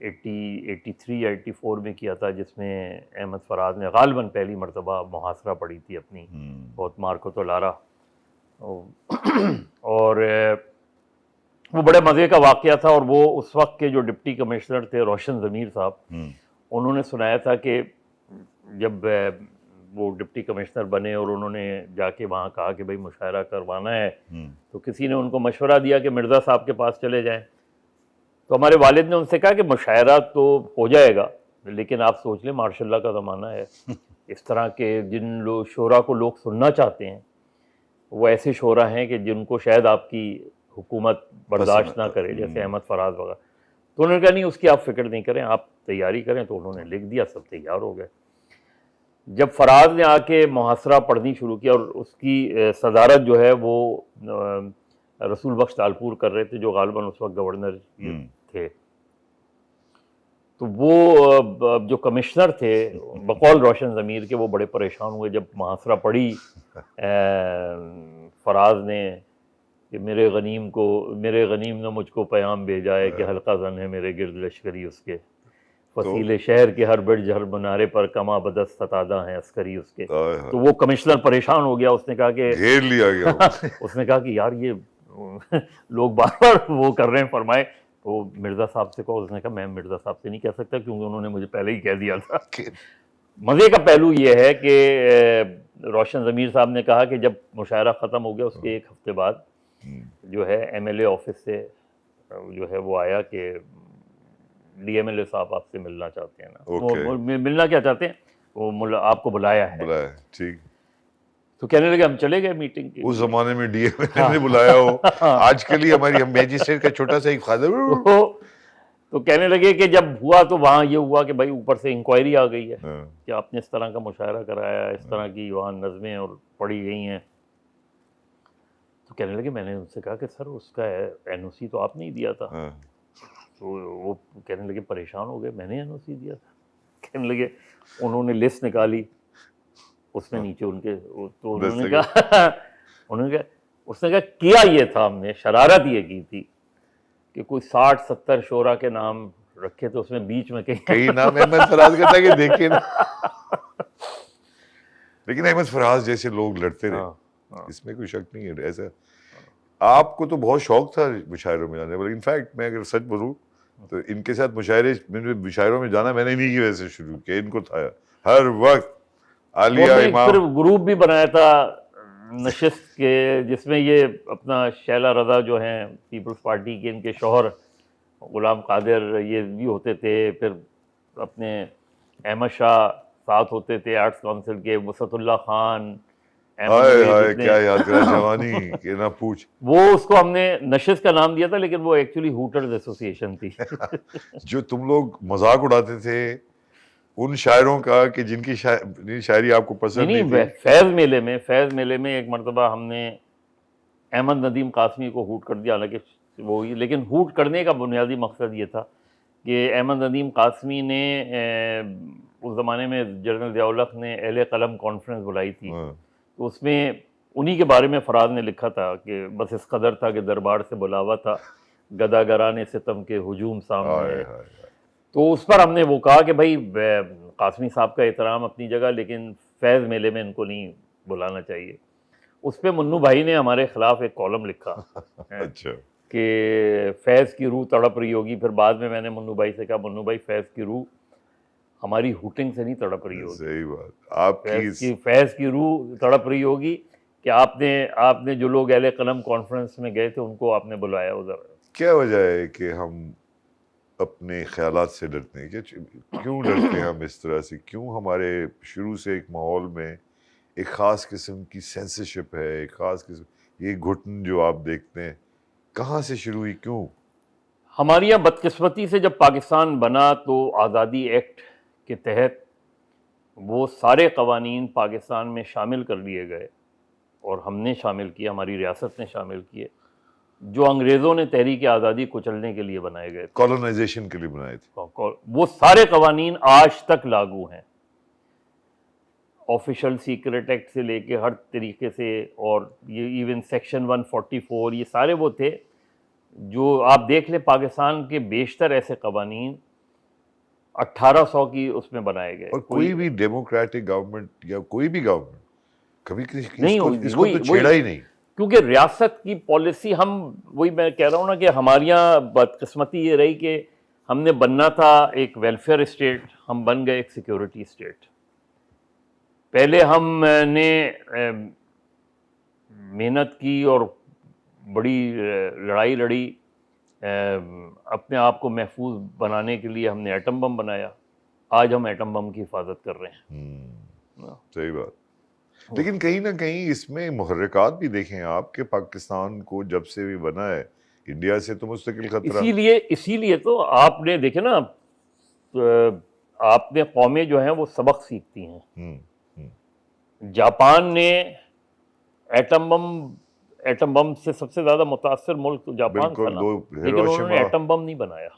83 یا 84 میں کیا تھا، جس میں احمد فراز نے غالباً پہلی مرتبہ محاصرہ پڑھی تھی اپنی، بہت مارکو تو لارا. اور وہ بڑے مزے کا واقعہ تھا. اور وہ اس وقت کے جو ڈپٹی کمشنر تھے روشن ضمیر صاحب، انہوں نے سنایا تھا کہ جب وہ ڈپٹی کمشنر بنے اور انہوں نے جا کے وہاں کہا کہ بھائی مشاعرہ کروانا ہے، تو کسی نے ان کو مشورہ دیا کہ مرزا صاحب کے پاس چلے جائیں. تو ہمارے والد نے ان سے کہا کہ مشاعرہ تو ہو جائے گا، لیکن آپ سوچ لیں مارشاء اللہ کا زمانہ ہے، اس طرح کے جن شعراء کو لوگ سننا چاہتے ہیں وہ ایسے شعراء ہیں کہ جن کو شاید آپ کی حکومت برداشت نہ کرے، جیسے احمد فراز وغیرہ. تو انہوں نے کہا نہیں، اس کی آپ فکر نہیں کریں، آپ تیاری کریں. تو انہوں نے لکھ دیا، سب تیار ہو گئے. جب فراز نے آ کے محاصرہ پڑھنی شروع کیا، اور اس کی صدارت جو ہے وہ رسول بخش تالپور کر رہے تھے، جو غالباً اس وقت گورنر تھے. تو وہ جو کمشنر تھے بقول روشن ضمیر کے، وہ بڑے پریشان ہوئے جب محاصرہ پڑھی فراز نے کہ میرے غنیم نے مجھ کو پیام بھیجا ہے کہ حلقہ زن ہے میرے گرد لشکری اس کے، فصیل شہر کے ہر برج ہر منارے پر کما بدست ستادہ ہیں عسکری اس کے. تو وہ کمشنر پریشان ہو گیا، اس نے کہا کہ گھیر لیا گیا. اس نے کہا کہ یار یہ لوگ بار بار وہ کر رہے ہیں، فرمائے وہ مرزا صاحب سے کہو. اس نے کہا میں مرزا صاحب سے نہیں کہہ سکتا کیونکہ انہوں نے مجھے پہلے ہی کہہ دیا تھا. مزے کا پہلو یہ ہے کہ روشن ضمیر صاحب نے کہا کہ جب مشاعرہ ختم ہو گیا اس کے ایک ہفتے بعد جو ہے ایم ایل اے آفس سے جو ہے وہ آیا کہ ڈی ایم ایل اے صاحب آپ سے ملنا چاہتے ہیں نا. ملنا کیا چاہتے ہیں، وہ آپ کو بلایا ہے. ٹھیک. تو کہنے لگے ہم چلے گئے میٹنگ کی. اس زمانے میں ڈی ایم ایل اے نے بلایا ہو، آج کے لیے ہماری میجسٹریٹ کا چھوٹا سا ایک خادر. تو کہنے لگے کہ جب ہوا تو وہاں یہ ہوا کہ بھائی اوپر سے انکوائری آ گئی ہے کہ آپ نے اس طرح کا مشاعرہ کرایا ہے، اس طرح کی وہاں نظمیں اور پڑھی گئی ہیں. تو کہنے لگے میں نے ان سے کہا کہ سر اس کا این او سی تو آپ نے ہی دیا تھا. تو وہ کہنے لگے پریشان ہو گئے، میں نے این او سی دیا تھا. کہنے لگے انہوں نے لسٹ نکالی، اس میں نیچے ان کے، تو انہوں نے کہا اس نے کہا کیا یہ تھا، ہم نے شرارت یہ کی تھی کہ کوئی 60-70 شعراء کے نام رکھے تو اس میں بیچ میں کئی نام احمد فراز کا تھا کہ دیکھیں نا. لیکن احمد فراز جیسے لوگ لڑتے رہے، اس میں کوئی شک نہیں ہے. ایسا آپ کو تو بہت شوق تھا مشاعروں میں جانے والا. انفیکٹ میں اگر سچ بولوں تو ان کے ساتھ مشاعروں میں جانا میں نے انہی کی وجہ سے شروع کیا. ان کو تھا ہر وقت عالیہ امام. پھر گروپ بھی بنایا تھا نشست کے، جس میں یہ اپنا شیلا رضا جو ہیں پیپلز پارٹی کے، ان کے شوہر غلام قادر یہ بھی ہوتے تھے. پھر اپنے احمد شاہ ساتھ ہوتے تھے آرٹس کونسل کے، وسعت اللہ خان. ہائے کیا یاد کرا جوانی کہ نہ پوچھ. وہ اس کو ہم نے نشست کا نام دیا تھا، لیکن وہ ایکچولی ہوٹرز ایسوسی ایشن تھی. جو تم لوگ مذاق اڑاتے تھے ان شاعروں کا کہ جن کی شاعری آپ کو پسند نہیں تھی. فیض میلے میں ایک مرتبہ ہم نے احمد ندیم قاسمی کو ہوٹ کر دیا، حالانکہ وہی، لیکن ہوٹ کرنے کا بنیادی مقصد یہ تھا کہ احمد ندیم قاسمی نے اس زمانے میں جنرل ضیاء الحق نے اہل قلم کانفرنس بلائی تھی. تو اس میں انہی کے بارے میں فراز نے لکھا تھا کہ بس اس قدر تھا کہ دربار سے بلاوا تھا، گداگران ستم کے ہجوم سامنے ہے. تو اس پر ہم نے وہ کہا کہ بھائی قاسمی صاحب کا احترام اپنی جگہ، لیکن فیض میلے میں ان کو نہیں بلانا چاہیے. اس پہ منو بھائی نے ہمارے خلاف ایک کالم لکھا کہ فیض کی روح تڑپ رہی ہوگی. پھر بعد میں نے منو بھائی سے کہا منو بھائی فیض کی روح ہماری ہوٹنگ سے نہیں تڑپ رہی ہوگی. صحیح بات. آپ کی فیض کی روح تڑپ رہی ہوگی کہ آپ نے جو لوگ اہل قلم کانفرنس میں گئے تھے ان کو آپ نے بلایا ادھر. کیا وجہ ہے کہ ہم اپنے خیالات سے ڈرتے ہیں؟ کیوں ڈرتے ہیں ہم اس طرح سے؟ کیوں ہمارے شروع سے ایک ماحول میں ایک خاص قسم کی سینسرشپ ہے، ایک خاص قسم یہ گھٹن جو آپ دیکھتے ہیں کہاں سے شروع ہوئی؟ کیوں ہماری یہاں بدقسمتی سے جب پاکستان بنا تو آزادی ایکٹ کے تحت وہ سارے قوانین پاکستان میں شامل کر لیے گئے، اور ہم نے شامل کیا، ہماری ریاست نے شامل کیے، جو انگریزوں نے تحریک آزادی کچلنے کے لیے بنائے گئے تھے، کالونائزیشن کے لیے بنائے تھے. وہ سارے قوانین آج تک لاگو ہیں. آفیشل سیکرٹ ایکٹ سے لے کے ہر طریقے سے، اور یہ ایون سیکشن 144 یہ سارے وہ تھے جو آپ دیکھ لیں. پاکستان کے بیشتر ایسے قوانین 1800 کی اس میں بنائے گئے. اور کوئی بھی ڈیموکریٹک گورنمنٹ یا کوئی بھی گورنمنٹ کبھی نہیں اس کو تو چھیڑا ہی نہیں. کیونکہ ریاست کی پالیسی وہی میں کہہ رہا ہوں نا کہ ہمارے یہاں بدقسمتی یہ رہی کہ ہم نے بننا تھا ایک ویلفیئر اسٹیٹ, ہم بن گئے ایک سیکیورٹی اسٹیٹ. پہلے ہم نے محنت کی اور بڑی لڑائی لڑی, اپنے آپ کو محفوظ بنانے کے لیے ہم نے ایٹم بم بنایا. آج ہم ایٹم بم کی حفاظت کر رہے ہیں. صحیح بات. لیکن کہیں نہ کہیں اس میں محرکات بھی دیکھیں آپ کہ پاکستان کو جب سے بھی بنا ہے انڈیا سے تو مستقل خطرہ. اسی لیے تو آپ نے دیکھے نا, آپ نے قومیں جو ہیں وہ سبق سیکھتی ہیں. جاپان نے ایٹم بم سے سب سے زیادہ متاثر ملک تو جاپان تھا نا, لیکن انہوں نے ایٹم بم نہیں بنایا.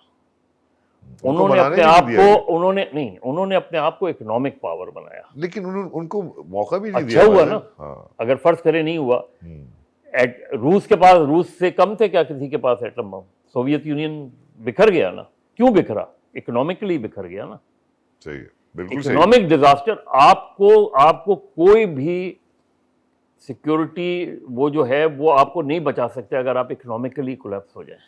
انہوں نے اپنے آپ کو اکنامک پاور بنایا. لیکن ان کو موقع بھی نہیں دیا. اچھا ہوا نا, اگر فرض کرے نہیں ہوا. روس سے کم تھے کیا کسی کے پاس ایٹم بم؟ سوویت یونین بکھر گیا نا. کیوں بکھرا؟ اکنامکلی بکھر گیا نا. صحیح, بالکل صحیح. Economic disaster. آپ کو کوئی بھی سیکیورٹی وہ جو ہے وہ آپ کو نہیں بچا سکتے اگر آپ اکنامکلی کولیپس ہو جائیں.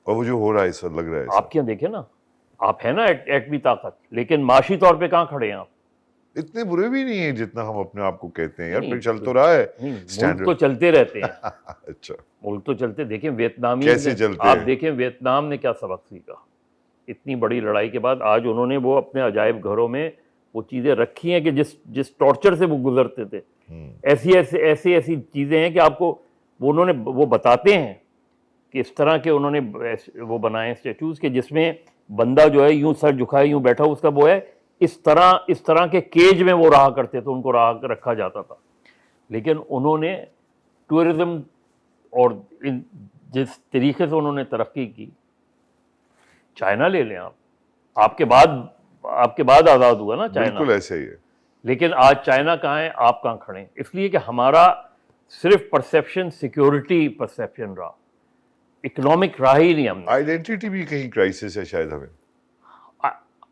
اور وہ جو ہو رہا ہے سر لگ رہا ہے آپ کے یہاں دیکھیں نا, آپ ہیں نا ایٹمی طاقت, لیکن معاشی طور پہ کہاں کھڑے ہیں آپ؟ اتنے برے بھی نہیں ہیں جتنا ہم اپنے آپ کو کہتے ہیں. یار پھر چل تو رہا ہے, ملک تو چلتے رہتے ہیں. اچھا, ملک تو چلتے. دیکھیں ویتنامی کیسے چلتے ہیں؟ آپ دیکھیں ویتنام نے کیا سبق سیکھا اتنی بڑی لڑائی کے بعد. آج انہوں نے وہ اپنے عجائب گھروں میں وہ چیزیں رکھی ہیں کہ جس ٹارچر سے وہ گزرتے تھے, ایسی چیزیں ہیں کہ آپ کو انہوں نے وہ بتاتے ہیں کہ اس طرح کے انہوں نے وہ بنائے اسٹیچوز کہ جس میں بندہ جو ہے یوں سر جھکائے یوں بیٹھا, اس کا وہ ہے اس طرح کے کیج میں وہ رہا کرتے تھے, ان کو رکھا جاتا تھا. لیکن انہوں نے ٹورزم اور جس طریقے سے انہوں نے ترقی کی, چائنا لے لیں آپ کے بعد آزاد ہوا نا چائنا. بالکل ایسے ہی ہے. لیکن آج چائنا کہاں ہے, آپ کہاں کھڑے ہیں؟ اس لیے کہ ہمارا صرف پرسیپشن سیکیورٹی پرسیپشن رہا, اکنامک رہا ہی نہیں. ہم نے آئیڈینٹی بھی کہیں کرائسس ہے شاید ہمیں.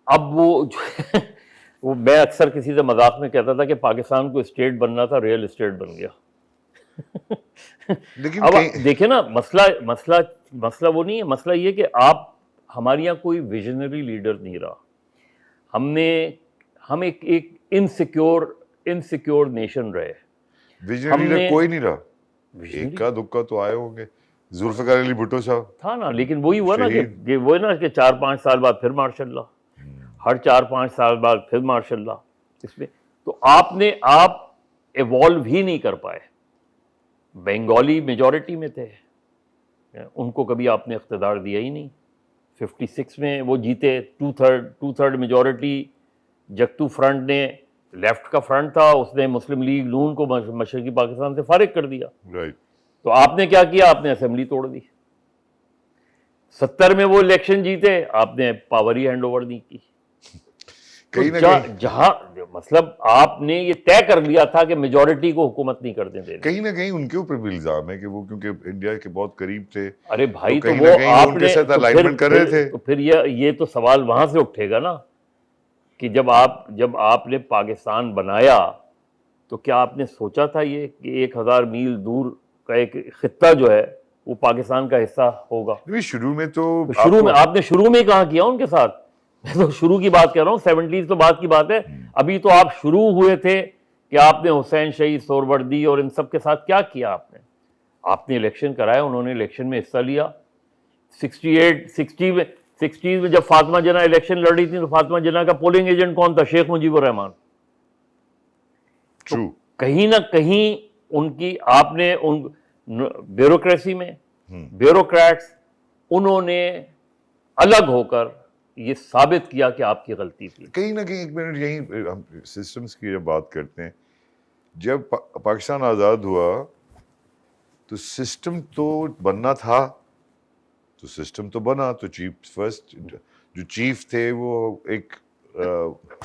اب وہ میں اکثر کسی سے مذاق میں کہتا تھا کہ پاکستان کو اسٹیٹ بننا تھا, ریئل اسٹیٹ بن گیا. لیکن اب دیکھیں نا, مسئلہ وہ نہیں ہے. مسئلہ یہ کہ ہمارے یہاں کوئی ویژنری لیڈر نہیں رہا. ہم ایک انسیکیور نیشن رہے. ویژنری لیڈر کوئی نہیں رہا. ایک کا دکا تو آئے ہوں گے. ذوالفقار علی بھٹو صاحب تھا نا, لیکن وہی ہوا نا کہ وہ نا کہ 4-5 سال بعد پھر ماشاء اللہ, ہر 4-5 سال بعد پھر ماشاء اللہ. اس میں تو آپ ایوالو ہی نہیں کر پائے. بنگالی میجورٹی میں تھے, ان کو کبھی آپ نے اقتدار دیا ہی نہیں. 56 میں وہ جیتے, 2/3 میجورٹی. جگتو فرنٹ نے, لیفٹ کا فرنٹ تھا, اس نے مسلم لیگ نون کو مشرقی پاکستان سے فارغ کر دیا. تو آپ نے کیا کیا؟ آپ نے اسمبلی توڑ دی. 70 میں وہ الیکشن جیتے, آپ نے پاور ہی ہینڈ اوور نہیں کی. جہاں مطلب آپ نے یہ طے کر لیا تھا کہ میجورٹی کو حکومت نہیں کرنے دیں. کہیں نہ کہیں ان کے اوپر بھی الزام ہے کہ وہ کیونکہ انڈیا کے بہت قریب تھے. ارے بھائی تو وہ آپ نے الائنمنٹ کر رہے تھے. تو پھر یہ تو سوال وہاں سے اٹھے گا نا کہ جب آپ نے پاکستان بنایا تو کیا آپ نے سوچا تھا یہ کہ 1000 میل دور کا ایک خطہ جو ہے وہ پاکستان کا حصہ ہوگا؟ شروع میں آپ نے شروع میں کہاں کیا ان کے ساتھ؟ میں تو شروع کی بات کر رہا ہوں, 70s تو بعد کی بات ہے. ابھی تو آپ شروع ہوئے تھے کہ آپ نے حسین شہید سہروردی اور ان سب کے ساتھ کیا کیا آپ نے الیکشن کرایا, انہوں نے الیکشن میں حصہ لیا. 60s میں جب فاطمہ جناح الیکشن لڑ رہی تھی تو فاطمہ جناح کا پولنگ ایجنٹ کون تھا؟ شیخ مجیب الرحمان. کہیں نہ کہیں ان کی آپ نے بیوروکریسی میں بیوروکریٹس انہوں نے الگ ہو کر یہ ثابت کیا کہ آپ کی غلطی تھی. کہیں نہ کہیں ایک منٹ یہیں ہم سسٹمز کی جب بات کرتے ہیں, جب پاکستان آزاد ہوا تو سسٹم تو بننا تھا, تو سسٹم تو بنا. تو فرسٹ جو چیف تھے وہ ایک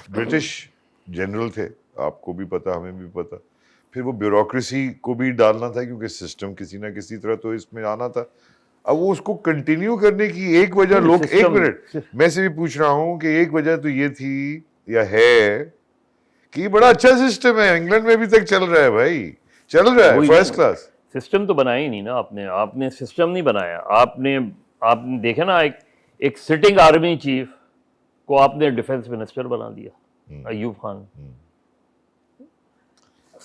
برٹش جنرل تھے, آپ کو بھی پتا ہمیں بھی پتا. پھر وہ بیوروکریسی کو بھی ڈالنا تھا کیونکہ سسٹم کسی نہ کسی طرح تو اس میں آنا تھا. اب وہ اس کو کنٹینیو کرنے کی ایک وجہ لوگ, ایک منٹ میں سے بھی پوچھ رہا ہوں کہ ایک وجہ تو یہ تھی یا ہے کہ یہ بڑا اچھا سسٹم ہے, انگلینڈ میں ابھی تک چل رہا ہے بھائی, چل رہا ہے فرسٹ کلاس. سسٹم تو بنایا ہی نہیں نا آپ نے سسٹم نہیں بنایا. آپ نے دیکھا نا ایک سٹنگ آرمی چیف کو آپ نے ڈیفنس منسٹر بنا دیا, ایوب خان.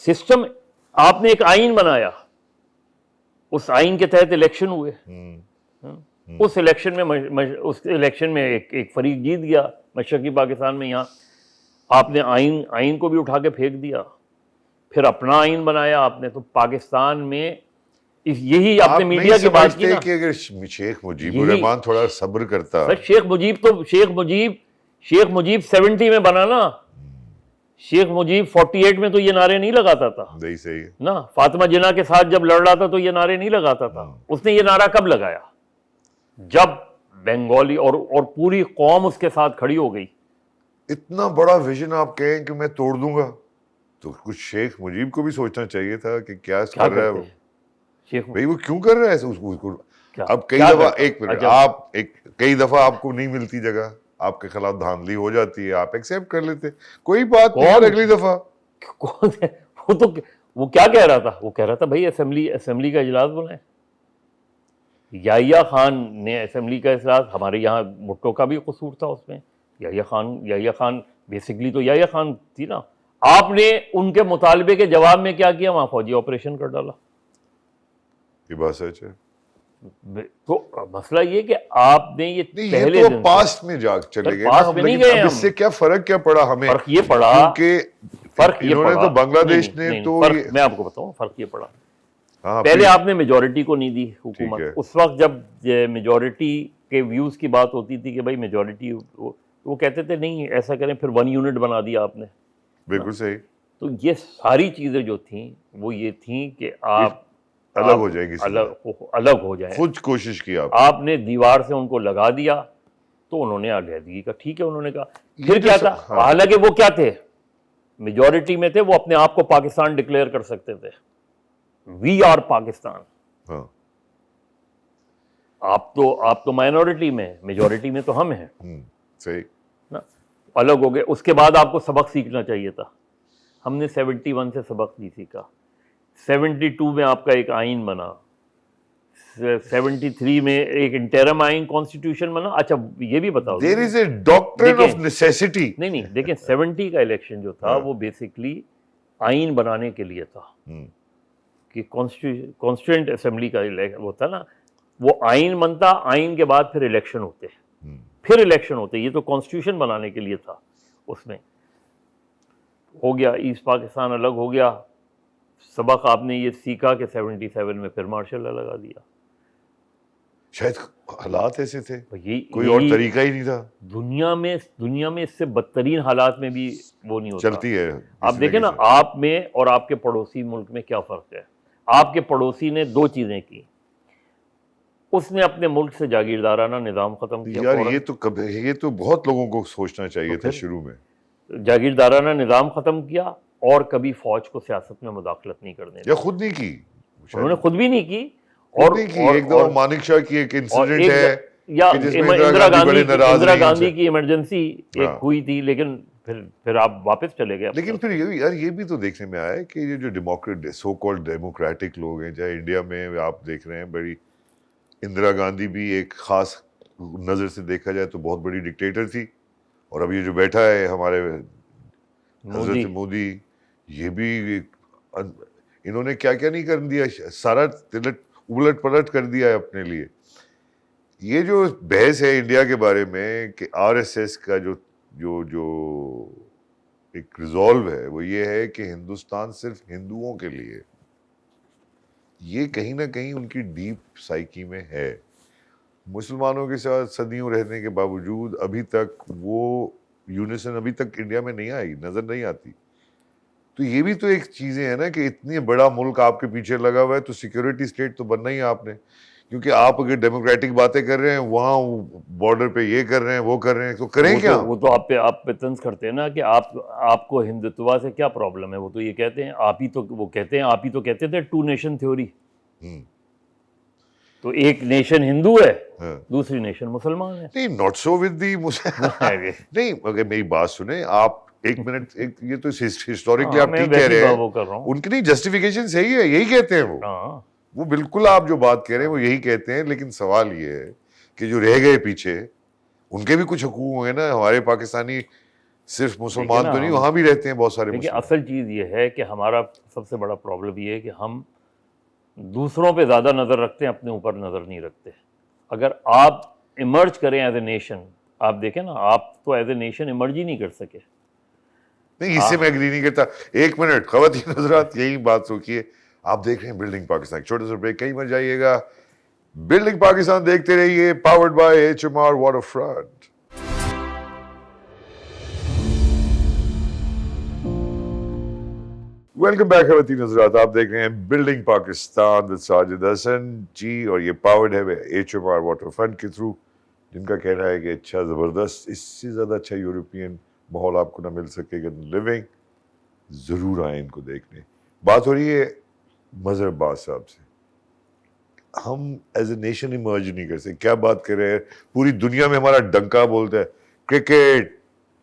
سسٹم آپ نے ایک آئین بنایا, اس آئین کے تحت الیکشن ہوئے, اس الیکشن میں ایک فریق جیت گیا مشرقی پاکستان میں. یہاں آپ نے آئین کو بھی اٹھا کے پھینک دیا, پھر اپنا آئین بنایا آپ نے. تو پاکستان میں یہی آپ نے میڈیا کی بات کی نا کہ اگر شیخ مجیب الرحمان تھوڑا صبر کرتا. شیخ مجیب 70 میں بنا نا, شیخ مجیب 48 میں تو یہ نعرے نہیں لگاتا تھا صحیح نا. فاطمہ جناح کے ساتھ جب لڑ رہا تھا تو یہ نعرے نہیں لگاتا تھا. اس نے یہ نعرہ کب لگایا؟ جب بنگالی اور پوری قوم اس کے ساتھ کھڑی ہو گئی. اتنا بڑا ویژن آپ کہیں کہ میں توڑ دوں گا, تو کچھ شیخ مجیب کو بھی سوچنا چاہیے تھا کہ کیا کر رہا ہے وہ بھائی, وہ کیوں کر رہا ہے اس کو. اب کئی دفعہ ایک منٹ کئی دفعہ آپ کو نہیں ملتی جگہ, آپ کے خلاف دھاندلی ہو جاتی ہے, آپ ایکسیپٹ کر لیتے, کوئی بات نہیں, اگلی دفعہ. وہ کیا کہہ رہا تھا؟ وہ کہہ رہا تھا بھائی اسمبلی کا اجلاس بلائیں. یحییٰ خان نے اسمبلی کا اجلاس, ہمارے یہاں بھٹو کا بھی قصور تھا اس میں. یحییٰ خان بیسکلی تو یحییٰ خان تھی نا. آپ نے ان کے مطالبے کے جواب میں کیا کیا؟ وہاں فوجی آپریشن کر ڈالا. یہ بات سچ ہے. تو مسئلہ یہ کہ آپ نے یہ پہلے تو پاسٹ میں جا چلے گئے, پاسٹ میں نہیں گئے. اس سے کیا فرق کیا پڑا ہمیں؟ فرق یہ پڑا کہ انہوں نے تو بنگلہ دیش نے تو, میں آپ کو بتاؤں فرق یہ پڑا. پہلے آپ نے میجورٹی کو نہیں دی حکومت. اس وقت جب میجورٹی کے ویوز کی بات ہوتی تھی کہ بھائی میجورٹی, وہ کہتے تھے نہیں ایسا کریں, پھر 1 یونٹ بنا دیا آپ نے. بالکل صحیح. تو یہ ساری چیزیں جو تھیں وہ یہ تھیں کہ آپ الگ ہو جائے گی, الگ ہو جائیں. خود کوشش کی آپ نے دیوار سے ان کو لگا دیا, تو انہوں نے علیحدگی کا ٹھیک ہے انہوں نے کہا. پھر کیا تھا, حالانکہ وہ کیا تھے, میجورٹی میں تھے, وہ اپنے آپ کو پاکستان ڈکلیئر کر سکتے تھے. We are Pakistan. آپ تو مائنورٹی میں, میجورٹی میں تو ہم ہیں. صحیح نا, الگ ہو گئے. اس کے بعد آپ کو سبق سیکھنا چاہیے تھا. ہم نے 71 سے سبق نہیں سیکھا. 72 میں آپ کا ایک آئین بنا, 73 میں ایک انٹرم آئین کانسٹیٹیوشن بنا. اچھا یہ بھی بتاؤ, there is a doctrine of necessity. نہیں دیکھیں 70 کا الیکشن جو تھا وہ بیسکلی آئین بنانے کے لیے تھا کہ کانسٹیٹوئنٹ اسمبلی کا وہ تھا نا, وہ آئین بنتا, آئین کے بعد پھر الیکشن ہوتے. یہ تو کانسٹیٹیوشن بنانے کے لیے تھا. اس میں ہو گیا, ایسٹ پاکستان الگ ہو گیا. سبق آپ نے یہ سیکھا کہ 77 میں پھر مارشل لا لگا دیا. شاید حالات ایسے تھے, کوئی اور طریقہ ہی نہیں تھا. دنیا میں اس سے بدترین حالات میں بھی وہ نہیں ہوتا, چلتی ہے. آپ دیکھیں نا, آپ میں اور آپ کے پڑوسی ملک میں کیا فرق ہے. آپ کے پڑوسی نے 2 چیزیں کی. اس نے اپنے ملک سے جاگیردارانہ نظام ختم کیا. یار یہ تو بہت لوگوں کو سوچنا چاہیے تھا شروع میں. جاگیردارانہ نظام ختم کیا, اور کبھی فوج کو سیاست میں مداخلت نہیں کرنے دی. یا خود نہیں کی, انہوں نے خود بھی نہیں کی. اور ایک دفعہ مانک شاہ کی ایک انسیڈنٹ ہے, یا اندرا گاندھی کی ایمرجنسی ایک ہوئی تھی, لیکن پھر آپ واپس چلے گئے. لیکن پھر یہ بھی تو دیکھنے میں آیا کہ یہ جو سو کالڈ ڈیموکریٹک لوگ ہیں, چاہے انڈیا میں آپ دیکھ رہے ہیں, بڑی اندرا گاندھی بھی ایک خاص نظر سے دیکھا جائے تو بہت بڑی ڈکٹیٹر تھی. اور اب یہ جو بیٹھا ہے ہمارے حضرت مودی, یہ بھی انہوں نے کیا نہیں کر دیا, سارا الٹ پلٹ کر دیا ہے اپنے لیے. یہ جو بحث ہے انڈیا کے بارے میں کہ RSS کا جو ایک ریزالو ہے وہ یہ ہے کہ ہندوستان صرف ہندوؤں کے لیے, یہ کہیں نہ کہیں ان کی ڈیپ سائیکی میں ہے. مسلمانوں کے ساتھ صدیوں رہنے کے باوجود ابھی تک وہ یونیسن ابھی تک انڈیا میں نہیں آئی, نظر نہیں آتی. تو یہ بھی تو ایک چیزیں ہیں نا کہ اتنی بڑا ملک آپ کے پیچھے لگا ہوا ہے, تو سیکیورٹی اسٹیٹ تو بننا ہی آپ نے. کیونکہ آپ اگر ڈیموکریٹک باتیں کر رہے ہیں, وہاں بارڈر پہ یہ کر رہے ہیں وہ کر رہے ہیں, تو کریں کیا؟ وہ تو آپ پہ طنز کرتے ہیں نا کہ آپ کو ہندوتوا سے کیا پرابلم ہے. وہ تو یہ کہتے ہیں, آپ ہی تو کہتے تھے 2 نیشن تھیوری. تو ایک نیشن ہندو ہے ہاں۔ دوسری نیشن مسلمان ہے. نہیں ناٹ سو ود دی نہیں اگر میری بات سنیں آپ ایک منٹ یہ تو ہسٹوریکلی آپ ٹھیک کہہ رہے وہ کر رہا ہیں ہوں. ان کی نہیں جسٹیفیکیشن صحیح ہے یہی کہتے ہیں ہاں وہ بالکل آپ جو بات کہہ رہے ہیں وہ یہی کہتے ہیں لیکن سوال یہ ہے کہ جو رہ گئے پیچھے ان کے بھی کچھ حقوق ہوئے نا ہمارے پاکستانی صرف مسلمان تو نہیں وہاں بھی رہتے ہیں بہت سارے لیکن مسلمان. اصل چیز یہ ہے کہ ہمارا سب سے بڑا پرابلم یہ ہے کہ ہم دوسروں پہ زیادہ نظر رکھتے ہیں اپنے اوپر نظر نہیں رکھتے. اگر آپ ایمرج کریں ایز اے نیشن آپ دیکھیں نا آپ تو ایز اے نیشن ایمرج ہی نہیں کر سکے. نہیں اس سے میں ایگری نہیں کرتا. ایک منٹ خواتین حضرات یہی بات سوچیے آپ دیکھ رہے ہیں بلڈنگ پاکستان چھوٹے سے بریک کہیں مر جائیے گا. بلڈنگ پاکستان دیکھتے رہیے powered by HMR water front. Welcome back خواتین حضرات آپ دیکھ رہے ہیں بلڈنگ پاکستان with ساجد حسن جی اور یہ پاورڈ ہے HMR واٹر فرنٹ کے تھرو جن کا کہنا ہے کہ اچھا زبردست اس سے زیادہ اچھا یورپین ماحول آپ کو نہ مل سکے گا لیونگ. ضرور آئیں ان کو دیکھنے. بات ہو رہی ہے مظہر عباس صاحب سے. ہم ایز اے نیشن ایمرج نہیں کر سکتے. کیا بات کر رہے ہیں پوری دنیا میں ہمارا ڈنکا بولتا ہے کرکٹ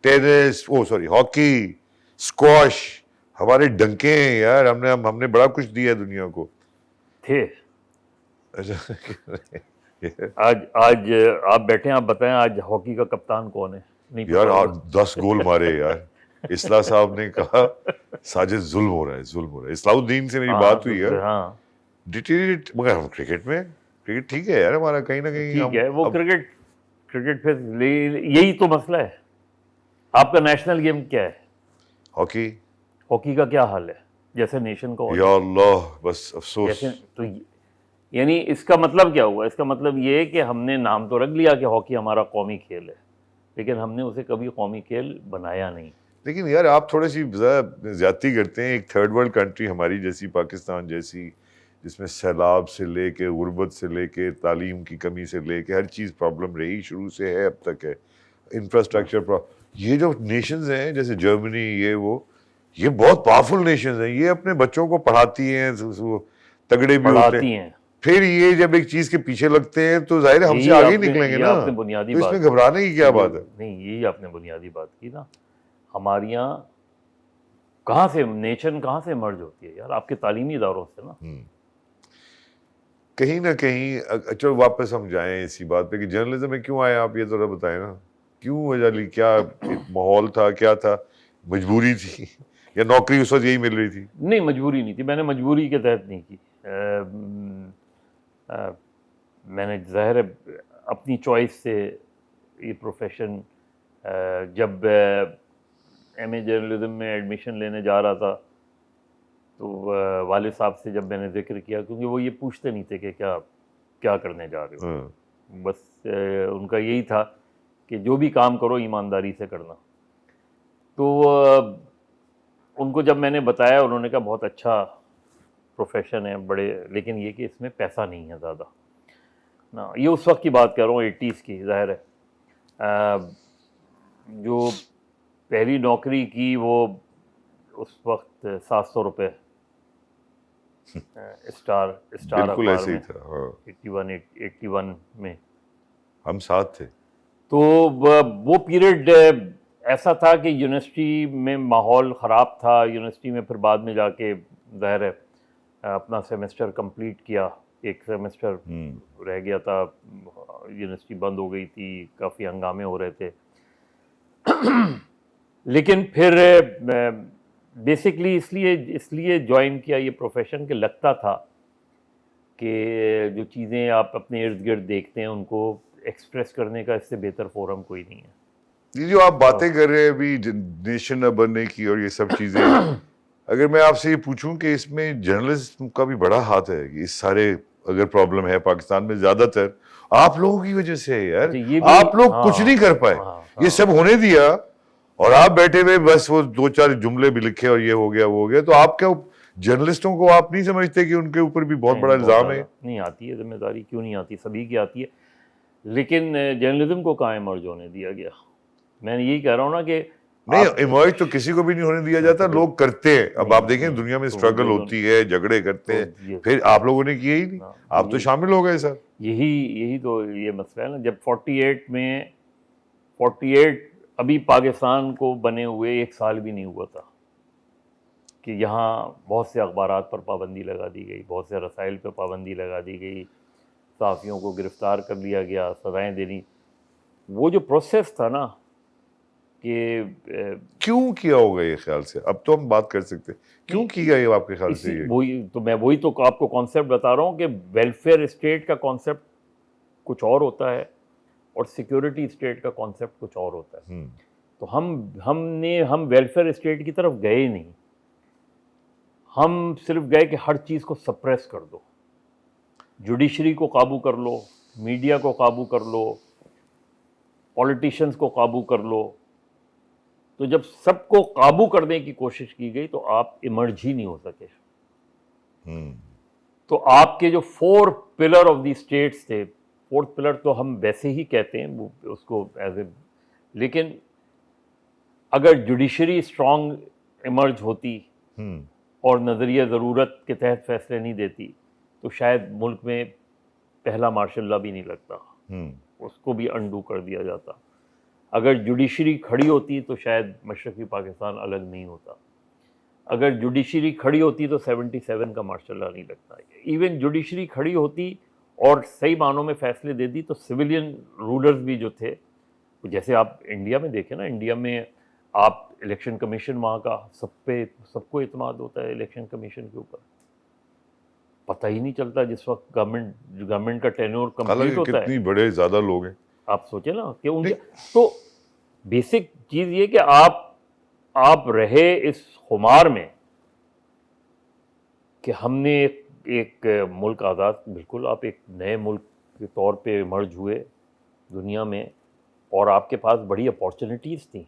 ٹینس ہاکی اسکواش ہمارے ڈنکے ہیں یار. ہم نے بڑا کچھ دیا ہے دنیا کو. تھے آج آپ بیٹھے ہیں آپ بتائیں آج ہاکی کا کپتان کون ہے؟ نہیں یار 10 گول مارے یار. اصلاح صاحب نے کہا ساجد ظلم ہو رہا ہے. اصلاح الدین سے میری بات ہوئی ہے ڈیٹیریٹ مگر ہم کرکٹ میں کرکٹ ٹھیک ہے یار ہمارا کہیں نہ کہیں ٹھیک ہے وہ کرکٹ پھر یہی تو مسئلہ ہے. آپ کا نیشنل گیم کیا ہے؟ ہاکی کا کیا حال ہے جیسے نیشن کا؟ یا اللہ بس افسوس. تو یعنی اس کا مطلب کیا ہوا؟ اس کا مطلب یہ ہے کہ ہم نے نام تو رکھ لیا کہ ہاکی ہمارا قومی کھیل ہے لیکن ہم نے اسے کبھی قومی کھیل بنایا نہیں. لیکن یار آپ تھوڑی سی زیادتی کرتے ہیں. ایک تھرڈ ورلڈ کنٹری ہماری جیسی پاکستان جیسی جس میں سیلاب سے لے کے غربت سے لے کے تعلیم کی کمی سے لے کے ہر چیز پرابلم رہی شروع سے ہے اب تک ہے. انفراسٹرکچر یہ جو نیشنز ہیں جیسے جرمنی یہ بہت پاورفل نیشنز ہیں. یہ اپنے بچوں کو پڑھاتی ہیں تگڑے بھی ہوتے ہیں. پھر یہ جب ایک چیز کے پیچھے لگتے ہیں تو ظاہر ہم سے آگے نکلیں گے نا. تو اس میں گھبرانے کی کیا بات ہے؟ نہیں یہی آپ نے بنیادی بات کی نا. ہمارے یہاں کہاں سے نیشن کہاں سے مرج ہوتی ہے یار؟ آپ کے تعلیمی اداروں سے نا. کہیں نہ کہیں چلو واپس ہم جائیں اسی بات پہ کہ جرنلزم میں کیوں آئے آپ یہ ذرا بتائیں نا. کیوں وجہ لی کیا ماحول تھا کیا تھا مجبوری تھی یا نوکری اس وقت یہی مل رہی تھی؟ نہیں مجبوری نہیں تھی. میں نے مجبوری کے تحت نہیں کی. میں نے ظاہر ہے اپنی چوائس سے یہ پروفیشن جب ایم اے جرنلزم میں ایڈمیشن لینے جا رہا تھا تو والد صاحب سے جب میں نے ذکر کیا کیونکہ وہ یہ پوچھتے نہیں تھے کہ کیا کرنے جا رہے ہو. بس ان کا یہی تھا کہ جو بھی کام کرو ایمانداری سے کرنا. تو ان کو جب میں نے بتایا انہوں نے کہا بہت اچھا پروفیشن ہے بڑے لیکن یہ کہ اس میں پیسہ نہیں ہے زیادہ نا. یہ اس وقت کی بات کر رہا ہوں 80s کی. ظاہر ہے جو پہلی نوکری کی وہ اس وقت 700 روپے اسٹار بالکل ایسے ہی تھا 81 میں ہم ساتھ تھے. تو وہ پیریڈ ایسا تھا کہ یونیورسٹی میں ماحول خراب تھا. یونیورسٹی میں پھر بعد میں جا کے ظاہر ہے اپنا سیمسٹر کمپلیٹ کیا. ایک سیمسٹر رہ گیا تھا یونیورسٹی بند ہو گئی تھی کافی ہنگامے ہو رہے تھے. لیکن پھر بیسکلی اس لیے جوائن کیا یہ پروفیشن کہ لگتا تھا کہ جو چیزیں آپ اپنے ارد گرد دیکھتے ہیں ان کو ایکسپریس کرنے کا اس سے بہتر فورم کوئی نہیں ہے. یہ جو آپ باتیں کر رہے ہیں ابھی نیشن نہ بننے کی اور یہ سب چیزیں اگر میں آپ سے یہ پوچھوں کہ اس میں جرنلسٹ کا بھی بڑا ہاتھ ہے کہ اس سارے اگر پرابلم ہے پاکستان میں زیادہ تر آپ لوگوں کی وجہ سے ہے یار. آپ لوگ کچھ نہیں کر پائے. یہ سب ہونے دیا اور آپ بیٹھے ہوئے بس وہ 2-4 جملے بھی لکھے اور یہ ہو گیا وہ ہو گیا. تو آپ کیا جرنلسٹوں کو آپ نہیں سمجھتے کہ ان کے اوپر بھی بہت بڑا الزام ہے؟ نہیں آتی ہے ذمہ داری. کیوں نہیں آتی؟ سبھی کی آتی ہے. لیکن جرنلزم کو کہاں ایمرج ہونے دیا گیا؟ میں یہی کہہ رہا ہوں نا کہ نہیں ایمرج تو کسی کو بھی نہیں ہونے دیا جاتا, لوگ کرتے ہیں. اب آپ دیکھیں دنیا میں اسٹرگل ہوتی ہے, جھگڑے کرتے ہیں, پھر آپ لوگوں نے کیے ہی نہیں, آپ تو شامل ہو گئے سر. یہی تو یہ مسئلہ ہے نا. جب 48 ابھی پاکستان کو بنے ہوئے 1 سال بھی نہیں ہوا تھا کہ یہاں بہت سے اخبارات پر پابندی لگا دی گئی, بہت سے رسائل پہ پابندی لگا دی گئی, صحافیوں کو گرفتار کر لیا گیا, سزائیں دینی. وہ جو پروسیس تھا نا کہ کیوں کیا ہوگا یہ خیال سے, اب تو ہم بات کر سکتے کیوں کیا یہ آپ کے خیال سے؟ وہی تو آپ کو کانسیپٹ بتا رہا ہوں کہ ویلفیئر اسٹیٹ کا کانسیپٹ کچھ اور ہوتا ہے اور سیکیورٹی اسٹیٹ کا کانسیپٹ کچھ اور ہوتا ہے. تو ہم ویلفیئر اسٹیٹ کی طرف گئے ہی نہیں, ہم صرف گئے کہ ہر چیز کو سپریس کر دو, جوڈیشری کو قابو کر لو, میڈیا کو قابو کر لو, پولیٹیشنز کو قابو کر لو. تو جب سب کو قابو کرنے کی کوشش کی گئی تو آپ ایمرج ہی نہیں ہو سکے. تو آپ کے جو 4 پلر آف دی اسٹیٹس تھے, 4th پلر تو ہم ویسے ہی کہتے ہیں اس کو ایز اے, لیکن اگر جوڈیشری اسٹرانگ ایمرج ہوتی اور نظریہ ضرورت کے تحت فیصلے نہیں دیتی تو شاید ملک میں پہلا مارشل لا بھی نہیں لگتا, اس کو بھی انڈو کر دیا جاتا. اگر جوڈیشری کھڑی ہوتی تو شاید مشرقی پاکستان الگ نہیں ہوتا. اگر جوڈیشری کھڑی ہوتی تو 77 کا مارشل لا نہیں لگتا. ایون جوڈیشری کھڑی ہوتی اور صحیح معنوں میں فیصلے دیتی تو سویلین رولرز بھی جو تھے, جیسے آپ انڈیا میں دیکھیں نا, انڈیا میں آپ الیکشن کمیشن وہاں کا سب کو اعتماد ہوتا ہے الیکشن کمیشن کے اوپر, پتہ ہی نہیں چلتا جس وقت گورنمنٹ کا ٹینیور کمپلیٹ ہوتا ہے. کتنی بڑے زیادہ لوگ ہیں, آپ سوچیں نا کہ ان کے تو بیسک چیز یہ کہ آپ رہے اس خمار میں کہ ہم نے ایک ملک آزاد, بالکل آپ ایک نئے ملک کے طور پہ مرج ہوئے دنیا میں, اور آپ کے پاس بڑی اپارچونیٹیز تھیں.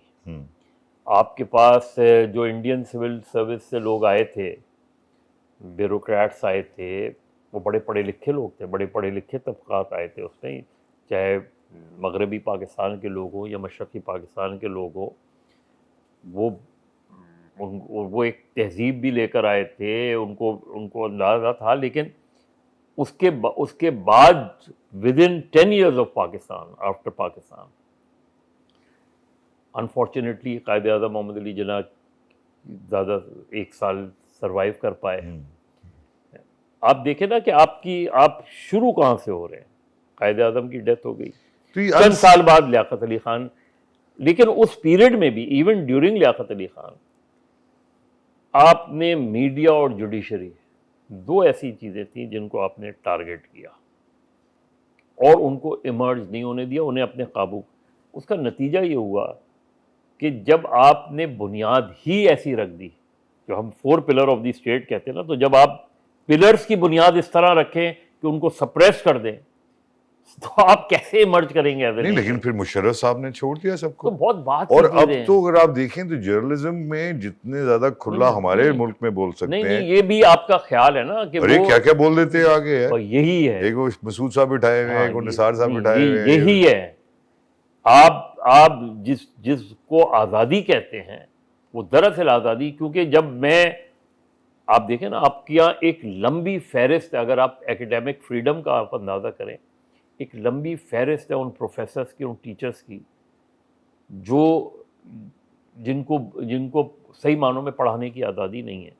آپ کے پاس جو انڈین سول سروس سے لوگ آئے تھے, بیوروکریٹس آئے تھے, وہ بڑے پڑھے لکھے لوگ تھے, بڑے پڑھے لکھے طبقات آئے تھے اس میں, چاہے مغربی پاکستان کے لوگ ہوں یا مشرقی پاکستان کے لوگ ہوں. وہ ایک تہذیب بھی لے کر آئے تھے, ان کو اندازہ تھا. لیکن اس کے بعد ودن 10 years of Pakistan, after Pakistan, unfortunately Quaid Azam محمد علی جناح زیادہ 1 سال سروائیو کر پائے. آپ دیکھیں نا کہ آپ شروع کہاں سے ہو رہے ہیں. قائد اعظم کی ڈیتھ ہو گئی, چند سال بعد لیاقت علی خان. لیکن اس پیریڈ میں بھی, ایون ڈیورنگ لیاقت علی خان, آپ نے میڈیا اور جوڈیشری 2 ایسی چیزیں تھیں جن کو آپ نے ٹارگٹ کیا اور ان کو ایمرج نہیں ہونے دیا, انہیں اپنے قابو. اس کا نتیجہ یہ ہوا کہ جب آپ نے بنیاد ہی ایسی رکھ دی, جو ہم 4 پلر آف دی اسٹیٹ کہتے ہیں نا, تو جب آپ پلرز کی بنیاد اس طرح رکھیں کہ ان کو سپریس کر دیں تو آپ کیسے ایمرج کریں گے؟ نہیں, لیکن پھر مشرف صاحب نے چھوڑ دیا سب کو. تو بہت بات, اور اب تو اگر آپ دیکھیں تو جرنلزم میں جتنے زیادہ کھلا ہمارے ملک میں بول سکتے ہیں. نہیں, یہ بھی آپ کا خیال ہے نا کہ وہ کیا کیا بول دیتے ہیں آگے. یہی ہے, ایک وہ مسعود صاحب بٹھائے ہوئے ہیں, ایک وہ نثار صاحب بٹھائے ہوئے ہیں. یہی ہے. آپ جس کو آزادی کہتے ہیں وہ دراصل آزادی, کیونکہ جب آپ دیکھیں نا, آپ کی یہاں ایک لمبی فہرست ہے. اگر آپ ایکیڈیمک فریڈم کا آپ اندازہ کریں, ایک لمبی فہرست ہے ان پروفیسرز کی, ان ٹیچرز کی, جن کو صحیح معنوں میں پڑھانے کی آزادی نہیں ہے.